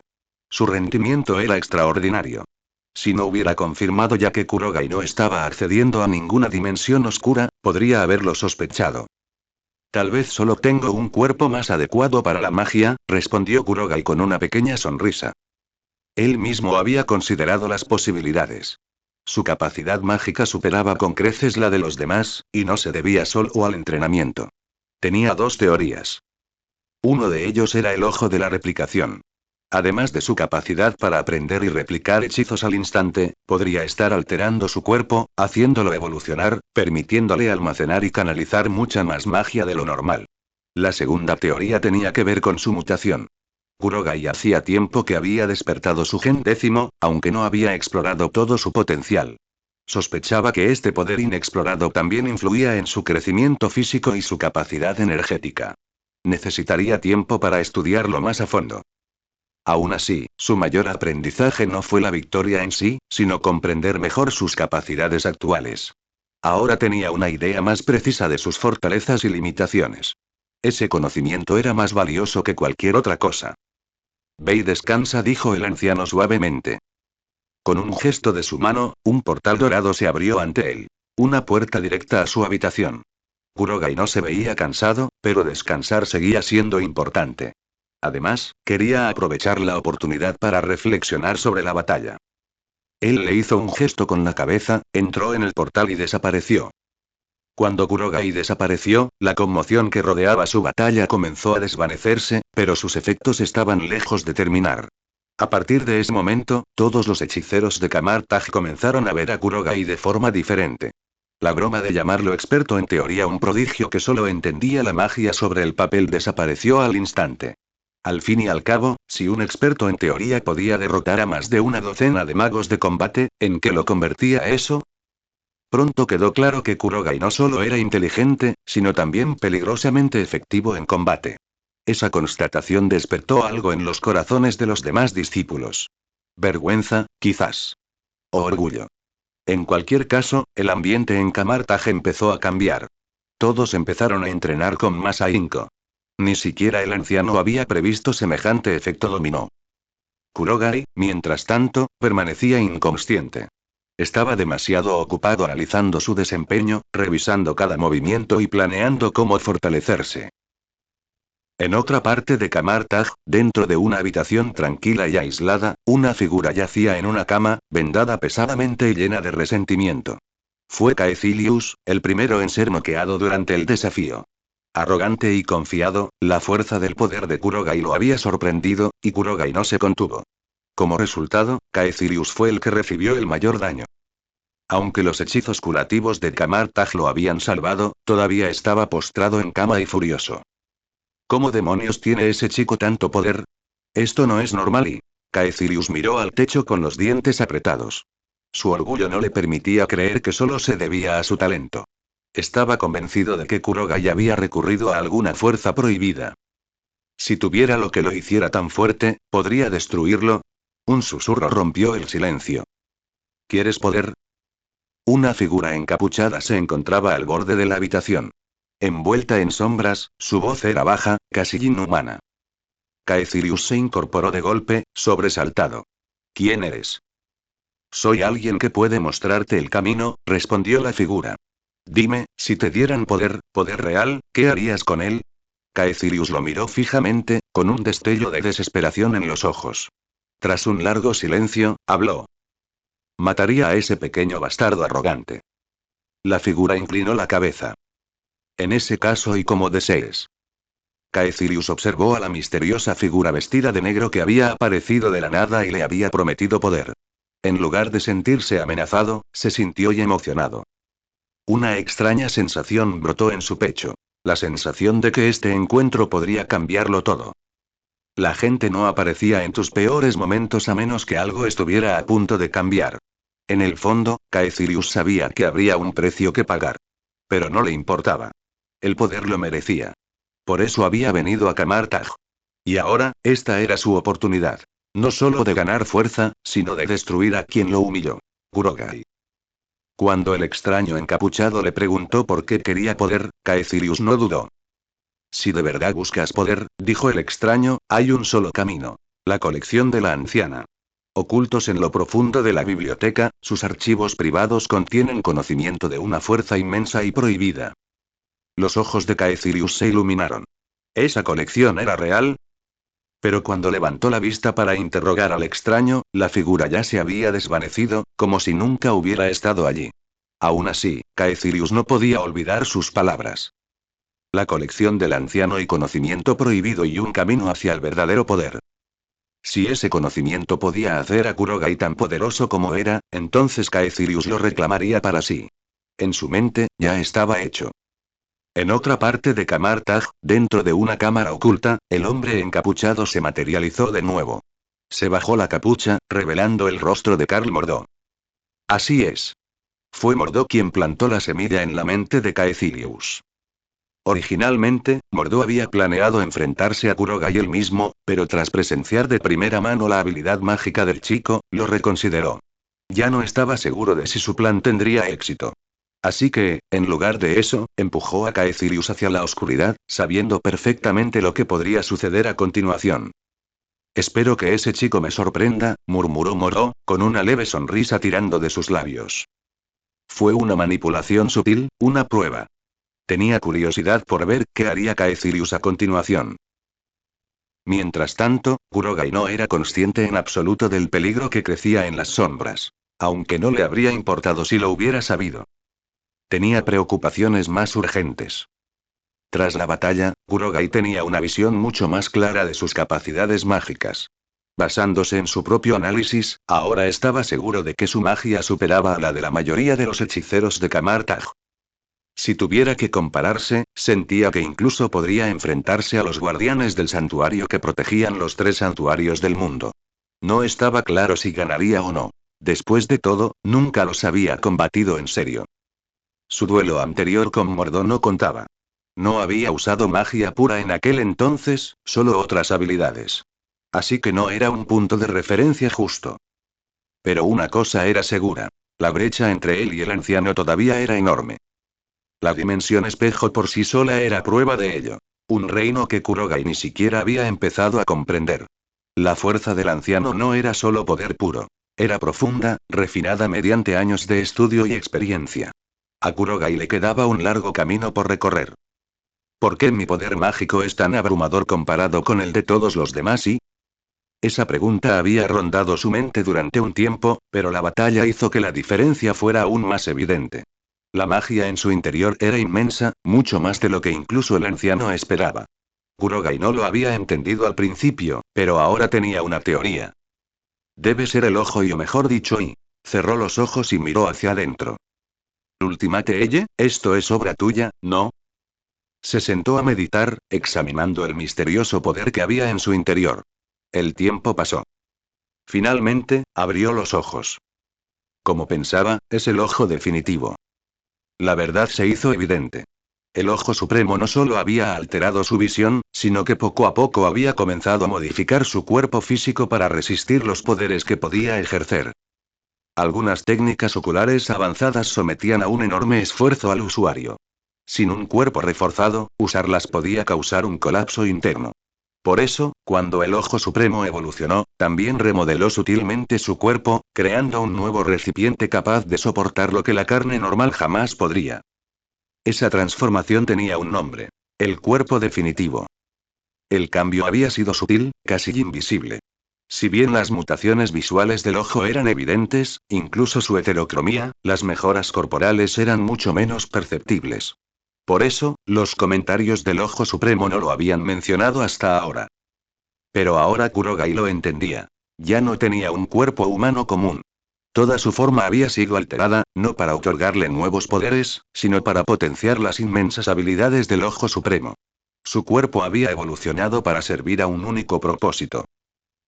Su rendimiento era extraordinario. Si no hubiera confirmado ya que Kurogai no estaba accediendo a ninguna dimensión oscura, podría haberlo sospechado. Tal vez solo tengo un cuerpo más adecuado para la magia, respondió Kurogai con una pequeña sonrisa. Él mismo había considerado las posibilidades. Su capacidad mágica superaba con creces la de los demás, y no se debía solo al entrenamiento. Tenía dos teorías. Uno de ellos era el ojo de la replicación. Además de su capacidad para aprender y replicar hechizos al instante, podría estar alterando su cuerpo, haciéndolo evolucionar, permitiéndole almacenar y canalizar mucha más magia de lo normal. La segunda teoría tenía que ver con su mutación. Kurogai hacía tiempo que había despertado su gen décimo, aunque no había explorado todo su potencial. Sospechaba que este poder inexplorado también influía en su crecimiento físico y su capacidad energética. Necesitaría tiempo para estudiarlo más a fondo. Aún así, su mayor aprendizaje no fue la victoria en sí, sino comprender mejor sus capacidades actuales. Ahora tenía una idea más precisa de sus fortalezas y limitaciones. Ese conocimiento era más valioso que cualquier otra cosa. Ve y descansa, dijo el anciano suavemente. Con un gesto de su mano, un portal dorado se abrió ante él. Una puerta directa a su habitación. Kurogai no se veía cansado, pero descansar seguía siendo importante. Además, quería aprovechar la oportunidad para reflexionar sobre la batalla. Él le hizo un gesto con la cabeza, entró en el portal y desapareció. Cuando Kurogai desapareció, la conmoción que rodeaba su batalla comenzó a desvanecerse, pero sus efectos estaban lejos de terminar. A partir de ese momento, todos los hechiceros de Kamartaj comenzaron a ver a Kurogai de forma diferente. La broma de llamarlo experto en teoría, un prodigio que solo entendía la magia sobre el papel, desapareció al instante. Al fin y al cabo, si un experto en teoría podía derrotar a más de una docena de magos de combate, ¿en qué lo convertía eso? Pronto quedó claro que Kurogai no solo era inteligente, sino también peligrosamente efectivo en combate. Esa constatación despertó algo en los corazones de los demás discípulos. Vergüenza, quizás. O orgullo. En cualquier caso, el ambiente en Kamartaj empezó a cambiar. Todos empezaron a entrenar con más ahínco. Ni siquiera el anciano había previsto semejante efecto dominó. Kurogai, mientras tanto, permanecía inconsciente. Estaba demasiado ocupado analizando su desempeño, revisando cada movimiento y planeando cómo fortalecerse. En otra parte de Kamartaj, dentro de una habitación tranquila y aislada, una figura yacía en una cama, vendada pesadamente y llena de resentimiento. Fue Caecilius, el primero en ser noqueado durante el desafío. Arrogante y confiado, la fuerza del poder de Kurogai lo había sorprendido, y Kurogai no se contuvo. Como resultado, Caecilius fue el que recibió el mayor daño. Aunque los hechizos curativos de Kamartaj lo habían salvado, todavía estaba postrado en cama y furioso. ¿Cómo demonios tiene ese chico tanto poder? Esto no es normal y... Caecilius miró al techo con los dientes apretados. Su orgullo no le permitía creer que solo se debía a su talento. Estaba convencido de que Kurogai había recurrido a alguna fuerza prohibida. Si tuviera lo que lo hiciera tan fuerte, ¿podría destruirlo? Un susurro rompió el silencio. ¿Quieres poder? Una figura encapuchada se encontraba al borde de la habitación. Envuelta en sombras, su voz era baja, casi inhumana. Caecilius se incorporó de golpe, sobresaltado. ¿Quién eres? Soy alguien que puede mostrarte el camino, respondió la figura. Dime, si te dieran poder, poder real, ¿qué harías con él? Caecilius lo miró fijamente, con un destello de desesperación en los ojos. Tras un largo silencio, habló. Mataría a ese pequeño bastardo arrogante. La figura inclinó la cabeza. En ese caso y como desees. Caecilius observó a la misteriosa figura vestida de negro que había aparecido de la nada y le había prometido poder. En lugar de sentirse amenazado, se sintió y emocionado. Una extraña sensación brotó en su pecho. La sensación de que este encuentro podría cambiarlo todo. La gente no aparecía en tus peores momentos a menos que algo estuviera a punto de cambiar. En el fondo, Caecilius sabía que habría un precio que pagar. Pero no le importaba. El poder lo merecía. Por eso había venido a Kamartaj. Y ahora, esta era su oportunidad. No solo de ganar fuerza, sino de destruir a quien lo humilló. Kurogai. Cuando el extraño encapuchado le preguntó por qué quería poder, Caecilius no dudó. Si de verdad buscas poder, dijo el extraño, hay un solo camino. La colección de la anciana. Ocultos en lo profundo de la biblioteca, sus archivos privados contienen conocimiento de una fuerza inmensa y prohibida. Los ojos de Caecilius se iluminaron. ¿Esa colección era real? Pero cuando levantó la vista para interrogar al extraño, la figura ya se había desvanecido, como si nunca hubiera estado allí. Aún así, Caecilius no podía olvidar sus palabras. La colección del anciano y conocimiento prohibido y un camino hacia el verdadero poder. Si ese conocimiento podía hacer a Kurogai tan poderoso como era, entonces Caecilius lo reclamaría para sí. En su mente, ya estaba hecho. En otra parte de Camartag, dentro de una cámara oculta, el hombre encapuchado se materializó de nuevo. Se bajó la capucha, revelando el rostro de Karl Mordo. Así es. Fue Mordo quien plantó la semilla en la mente de Caecilius. Originalmente, Mordo había planeado enfrentarse a Kurogai él mismo, pero tras presenciar de primera mano la habilidad mágica del chico, lo reconsideró. Ya no estaba seguro de si su plan tendría éxito. Así que, en lugar de eso, empujó a Caecilius hacia la oscuridad, sabiendo perfectamente lo que podría suceder a continuación. Espero que ese chico me sorprenda, murmuró Mordo, con una leve sonrisa tirando de sus labios. Fue una manipulación sutil, una prueba. Tenía curiosidad por ver qué haría Caecilius a continuación. Mientras tanto, Kurogai no era consciente en absoluto del peligro que crecía en las sombras. Aunque no le habría importado si lo hubiera sabido. Tenía preocupaciones más urgentes. Tras la batalla, Kurogai tenía una visión mucho más clara de sus capacidades mágicas. Basándose en su propio análisis, ahora estaba seguro de que su magia superaba a la de la mayoría de los hechiceros de Camartag. Si tuviera que compararse, sentía que incluso podría enfrentarse a los guardianes del santuario que protegían los 3 santuarios del mundo. No estaba claro si ganaría o no. Después de todo, nunca los había combatido en serio. Su duelo anterior con Mordo no contaba. No había usado magia pura en aquel entonces, solo otras habilidades. Así que no era un punto de referencia justo. Pero una cosa era segura. La brecha entre él y el anciano todavía era enorme. La dimensión espejo por sí sola era prueba de ello. Un reino que Kurogai ni siquiera había empezado a comprender. La fuerza del anciano no era solo poder puro. Era profunda, refinada mediante años de estudio y experiencia. A Kurogai le quedaba un largo camino por recorrer. ¿Por qué mi poder mágico es tan abrumador comparado con el de todos los demás y? Esa pregunta había rondado su mente durante un tiempo, pero la batalla hizo que la diferencia fuera aún más evidente. La magia en su interior era inmensa, mucho más de lo que incluso el anciano esperaba. Kurogai no lo había entendido al principio, pero ahora tenía una teoría. Debe ser el ojo y o mejor dicho y. Cerró los ojos y miró hacia adentro. Ultimate Elle, esto es obra tuya, ¿no? Se sentó a meditar, examinando el misterioso poder que había en su interior. El tiempo pasó. Finalmente, abrió los ojos. Como pensaba, es el ojo definitivo. La verdad se hizo evidente. El Ojo Supremo no solo había alterado su visión, sino que poco a poco había comenzado a modificar su cuerpo físico para resistir los poderes que podía ejercer. Algunas técnicas oculares avanzadas sometían a un enorme esfuerzo al usuario. Sin un cuerpo reforzado, usarlas podía causar un colapso interno. Por eso, cuando el Ojo Supremo evolucionó, también remodeló sutilmente su cuerpo, creando un nuevo recipiente capaz de soportar lo que la carne normal jamás podría. Esa transformación tenía un nombre. El cuerpo definitivo. El cambio había sido sutil, casi invisible. Si bien las mutaciones visuales del ojo eran evidentes, incluso su heterocromía, las mejoras corporales eran mucho menos perceptibles. Por eso, los comentarios del Ojo Supremo no lo habían mencionado hasta ahora. Pero ahora Kurogai lo entendía. Ya no tenía un cuerpo humano común. Toda su forma había sido alterada, no para otorgarle nuevos poderes, sino para potenciar las inmensas habilidades del Ojo Supremo. Su cuerpo había evolucionado para servir a un único propósito.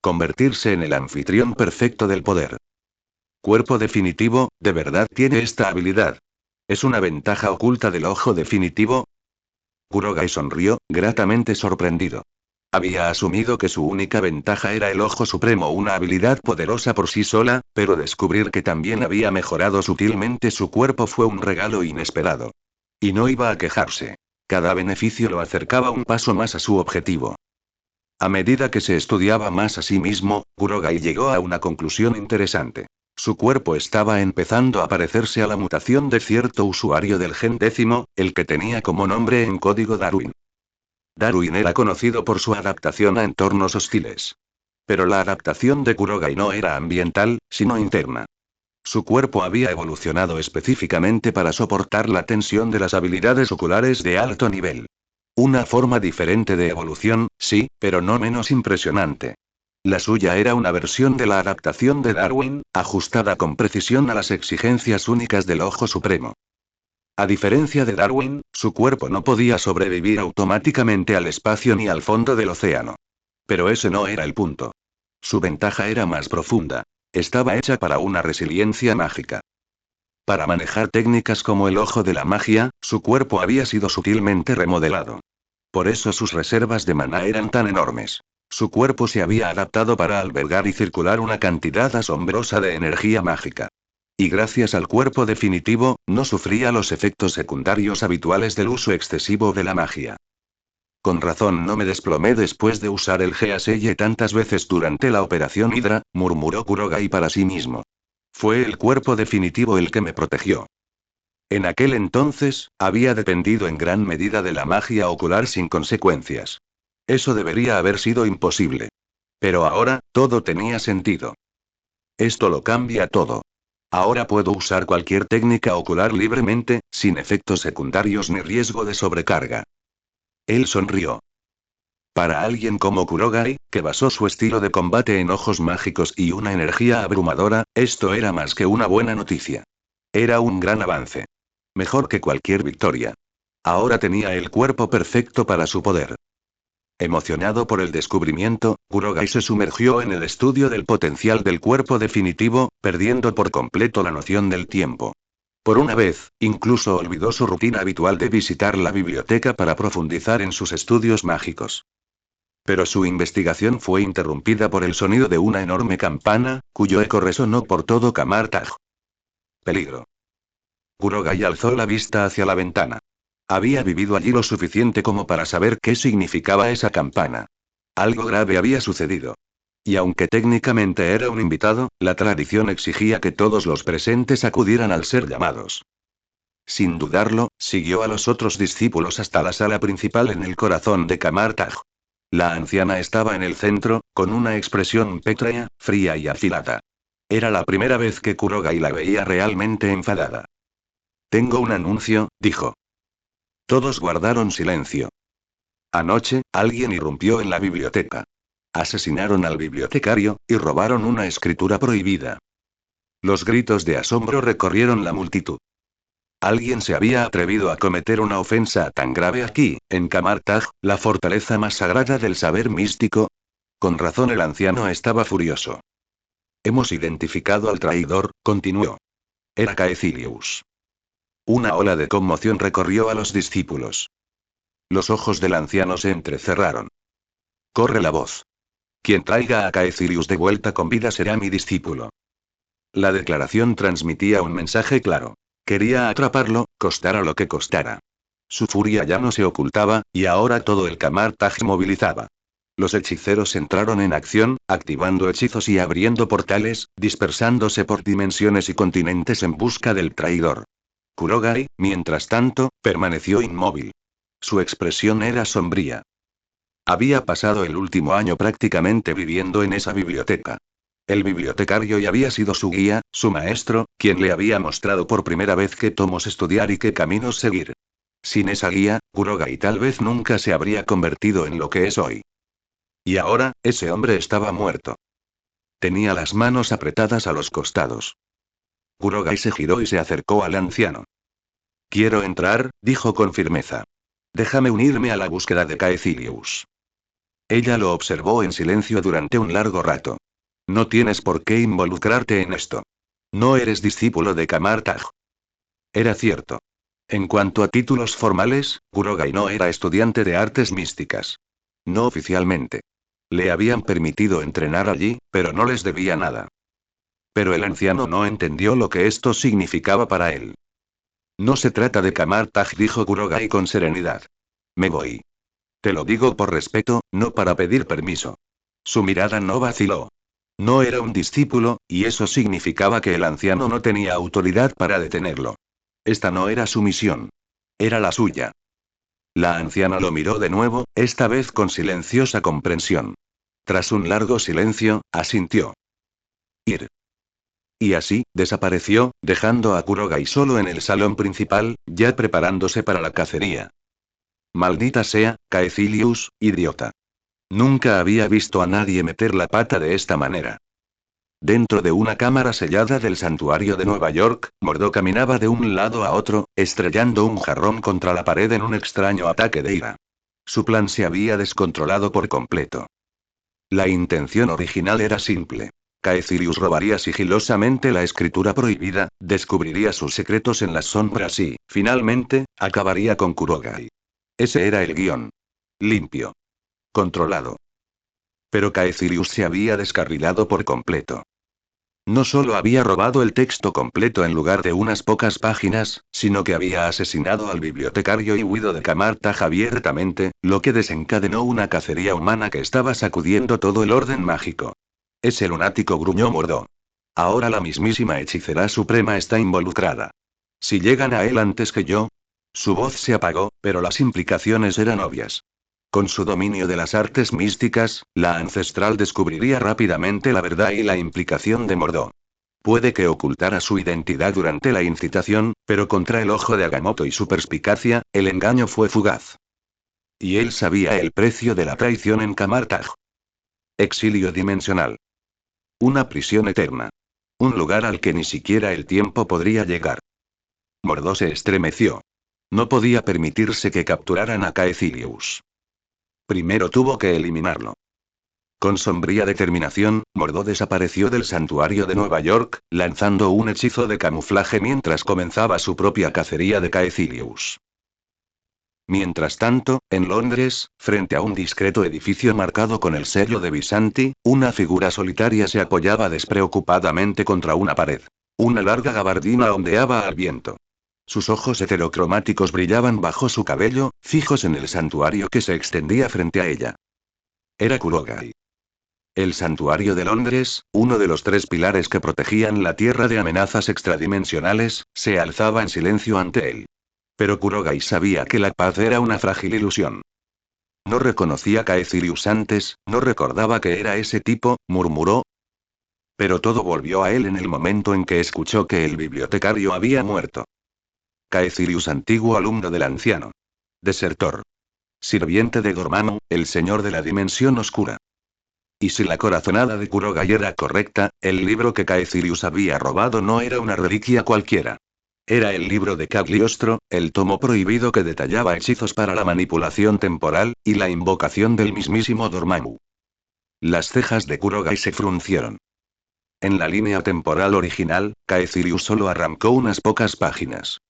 Convertirse en el anfitrión perfecto del poder. Cuerpo definitivo, ¿de verdad tiene esta habilidad? ¿Es una ventaja oculta del Ojo Definitivo? Kurogai sonrió, gratamente sorprendido. Había asumido que su única ventaja era el Ojo Supremo, una habilidad poderosa por sí sola, pero descubrir que también había mejorado sutilmente su cuerpo fue un regalo inesperado. Y no iba a quejarse. Cada beneficio lo acercaba un paso más a su objetivo. A medida que se estudiaba más a sí mismo, Kurogai llegó a una conclusión interesante. Su cuerpo estaba empezando a parecerse a la mutación de cierto usuario del gen 10, el que tenía como nombre en código Darwin. Darwin era conocido por su adaptación a entornos hostiles. Pero la adaptación de Kurogai no era ambiental, sino interna. Su cuerpo había evolucionado específicamente para soportar la tensión de las habilidades oculares de alto nivel. Una forma diferente de evolución, sí, pero no menos impresionante. La suya era una versión de la adaptación de Darwin, ajustada con precisión a las exigencias únicas del Ojo Supremo. A diferencia de Darwin, su cuerpo no podía sobrevivir automáticamente al espacio ni al fondo del océano. Pero ese no era el punto. Su ventaja era más profunda. Estaba hecha para una resiliencia mágica. Para manejar técnicas como el ojo de la magia, su cuerpo había sido sutilmente remodelado. Por eso sus reservas de maná eran tan enormes. Su cuerpo se había adaptado para albergar y circular una cantidad asombrosa de energía mágica. Y gracias al cuerpo definitivo, no sufría los efectos secundarios habituales del uso excesivo de la magia. Con razón no me desplomé después de usar el Geaseye tantas veces durante la operación Hydra, murmuró Kurogai para sí mismo. Fue el cuerpo definitivo el que me protegió. En aquel entonces, había dependido en gran medida de la magia ocular sin consecuencias. Eso debería haber sido imposible. Pero ahora, todo tenía sentido. Esto lo cambia todo. Ahora puedo usar cualquier técnica ocular libremente, sin efectos secundarios ni riesgo de sobrecarga. Él sonrió. Para alguien como Kurogai, que basó su estilo de combate en ojos mágicos y una energía abrumadora, esto era más que una buena noticia. Era un gran avance. Mejor que cualquier victoria. Ahora tenía el cuerpo perfecto para su poder. Emocionado por el descubrimiento, Kurogai se sumergió en el estudio del potencial del cuerpo definitivo, perdiendo por completo la noción del tiempo. Por una vez, incluso olvidó su rutina habitual de visitar la biblioteca para profundizar en sus estudios mágicos. Pero su investigación fue interrumpida por el sonido de una enorme campana, cuyo eco resonó por todo Camartag. Peligro. Kurogai alzó la vista hacia la ventana. Había vivido allí lo suficiente como para saber qué significaba esa campana. Algo grave había sucedido. Y aunque técnicamente era un invitado, la tradición exigía que todos los presentes acudieran al ser llamados. Sin dudarlo, siguió a los otros discípulos hasta la sala principal en el corazón de Camartag. La anciana estaba en el centro, con una expresión pétrea, fría y afilada. Era la primera vez que Kurogai la veía realmente enfadada. Tengo un anuncio, dijo. Todos guardaron silencio. Anoche, alguien irrumpió en la biblioteca. Asesinaron al bibliotecario, y robaron una escritura prohibida. Los gritos de asombro recorrieron la multitud. ¿Alguien se había atrevido a cometer una ofensa tan grave aquí, en Camartag, la fortaleza más sagrada del saber místico? Con razón el anciano estaba furioso. Hemos identificado al traidor, continuó. Era Caecilius. Una ola de conmoción recorrió a los discípulos. Los ojos del anciano se entrecerraron. Corre la voz. Quien traiga a Caecilius de vuelta con vida será mi discípulo. La declaración transmitía un mensaje claro. Quería atraparlo, costara lo que costara. Su furia ya no se ocultaba, y ahora todo el Camartag se movilizaba. Los hechiceros entraron en acción, activando hechizos y abriendo portales, dispersándose por dimensiones y continentes en busca del traidor. Kurogai, mientras tanto, permaneció inmóvil. Su expresión era sombría. Había pasado el último año prácticamente viviendo en esa biblioteca. El bibliotecario ya había sido su guía, su maestro, quien le había mostrado por primera vez qué tomos estudiar y qué caminos seguir. Sin esa guía, Kurogai tal vez nunca se habría convertido en lo que es hoy. Y ahora, ese hombre estaba muerto. Tenía las manos apretadas a los costados. Kurogai se giró y se acercó al anciano. Quiero entrar, dijo con firmeza. Déjame unirme a la búsqueda de Caecilius. Ella lo observó en silencio durante un largo rato. No tienes por qué involucrarte en esto. No eres discípulo de Camartag. Era cierto. En cuanto a títulos formales, Kurogai no era estudiante de artes místicas. No oficialmente. Le habían permitido entrenar allí, pero no les debía nada. Pero el anciano no entendió lo que esto significaba para él. No se trata de Camartag, dijo Kurogai con serenidad. Me voy. Te lo digo por respeto, no para pedir permiso. Su mirada no vaciló. No era un discípulo, y eso significaba que el anciano no tenía autoridad para detenerlo. Esta no era su misión. Era la suya. La anciana lo miró de nuevo, esta vez con silenciosa comprensión. Tras un largo silencio, asintió. Ir. Y así, desapareció, dejando a Kurogai solo en el salón principal, ya preparándose para la cacería. Maldita sea, Caecilius, idiota. Nunca había visto a nadie meter la pata de esta manera. Dentro de una cámara sellada del santuario de Nueva York, Mordo caminaba de un lado a otro, estrellando un jarrón contra la pared en un extraño ataque de ira. Su plan se había descontrolado por completo. La intención original era simple. Caecilius robaría sigilosamente la escritura prohibida, descubriría sus secretos en las sombras y, finalmente, acabaría con Kurogai. Ese era el guión. Limpio. Controlado. Pero Caecilius se había descarrilado por completo. No solo había robado el texto completo en lugar de unas pocas páginas, sino que había asesinado al bibliotecario y huido de Camartaj abiertamente, lo que desencadenó una cacería humana que estaba sacudiendo todo el orden mágico. Ese lunático, gruñó Mordo. Ahora la mismísima hechicera suprema está involucrada. Si llegan a él antes que yo. Su voz se apagó, pero las implicaciones eran obvias. Con su dominio de las artes místicas, la ancestral descubriría rápidamente la verdad y la implicación de Mordo. Puede que ocultara su identidad durante la incitación, pero contra el ojo de Agamotto y su perspicacia, el engaño fue fugaz. Y él sabía el precio de la traición en Camartaj. Exilio dimensional. Una prisión eterna. Un lugar al que ni siquiera el tiempo podría llegar. Mordo se estremeció. No podía permitirse que capturaran a Caecilius. Primero tuvo que eliminarlo. Con sombría determinación, Mordo desapareció del santuario de Nueva York, lanzando un hechizo de camuflaje mientras comenzaba su propia cacería de Caecilius. Mientras tanto, en Londres, frente a un discreto edificio marcado con el sello de Visanti, una figura solitaria se apoyaba despreocupadamente contra una pared. Una larga gabardina ondeaba al viento. Sus ojos heterocromáticos brillaban bajo su cabello, fijos en el santuario que se extendía frente a ella. Era Kurogai. El santuario de Londres, uno de los 3 pilares que protegían la Tierra de amenazas extradimensionales, se alzaba en silencio ante él. Pero Kurogai sabía que la paz era una frágil ilusión. No reconocía a Caecilius antes, no recordaba que era ese tipo, murmuró. Pero todo volvió a él en el momento en que escuchó que el bibliotecario había muerto. Caecilius, antiguo alumno del anciano. Desertor. Sirviente de Dormammu, el señor de la dimensión oscura. Y si la corazonada de Kurogai era correcta, el libro que Caecilius había robado no era una reliquia cualquiera. Era el libro de Cagliostro, el tomo prohibido que detallaba hechizos para la manipulación temporal, y la invocación del mismísimo Dormammu. Las cejas de Kurogai se fruncieron. En la línea temporal original, Caecilius solo arrancó unas pocas páginas.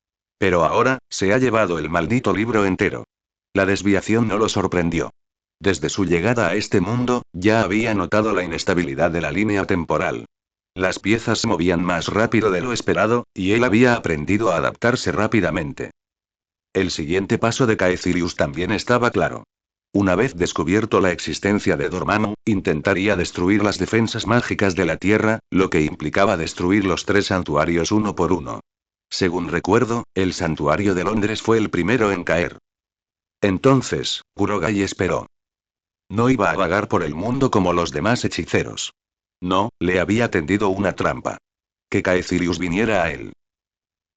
Pero ahora, se ha llevado el maldito libro entero. La desviación no lo sorprendió. Desde su llegada a este mundo, ya había notado la inestabilidad de la línea temporal. Las piezas se movían más rápido de lo esperado, y él había aprendido a adaptarse rápidamente. El siguiente paso de Caecilius también estaba claro. Una vez descubierto la existencia de Dormammu, intentaría destruir las defensas mágicas de la Tierra, lo que implicaba destruir los 3 santuarios uno por uno. Según recuerdo, el santuario de Londres fue el primero en caer. Entonces, Kurogai esperó. No iba a vagar por el mundo como los demás hechiceros. No, le había tendido una trampa. Que Caecilius viniera a él.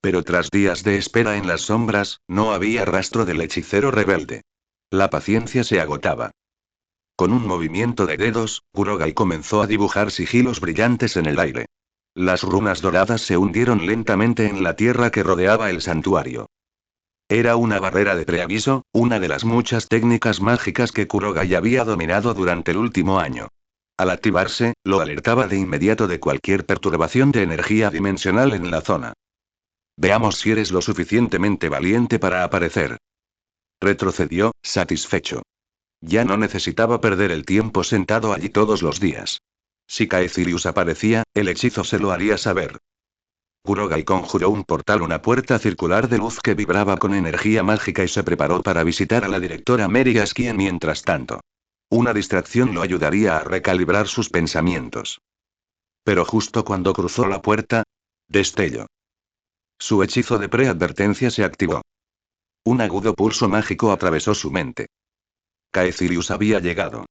Pero tras días de espera en las sombras, no había rastro del hechicero rebelde. La paciencia se agotaba. Con un movimiento de dedos, Kurogai comenzó a dibujar sigilos brillantes en el aire. Las runas doradas se hundieron lentamente en la tierra que rodeaba el santuario. Era una barrera de preaviso, una de las muchas técnicas mágicas que Kurogai había dominado durante el último año. Al activarse, lo alertaba de inmediato de cualquier perturbación de energía dimensional en la zona. Veamos si eres lo suficientemente valiente para aparecer. Retrocedió, satisfecho. Ya no necesitaba perder el tiempo sentado allí todos los días. Si Caecilius aparecía, el hechizo se lo haría saber. Kurogai conjuró un portal, una puerta circular de luz que vibraba con energía mágica y se preparó para visitar a la directora Mary Askien mientras tanto. Una distracción lo ayudaría a recalibrar sus pensamientos. Pero justo cuando cruzó la puerta, destello. Su hechizo de preadvertencia se activó. Un agudo pulso mágico atravesó su mente. Caecilius había llegado.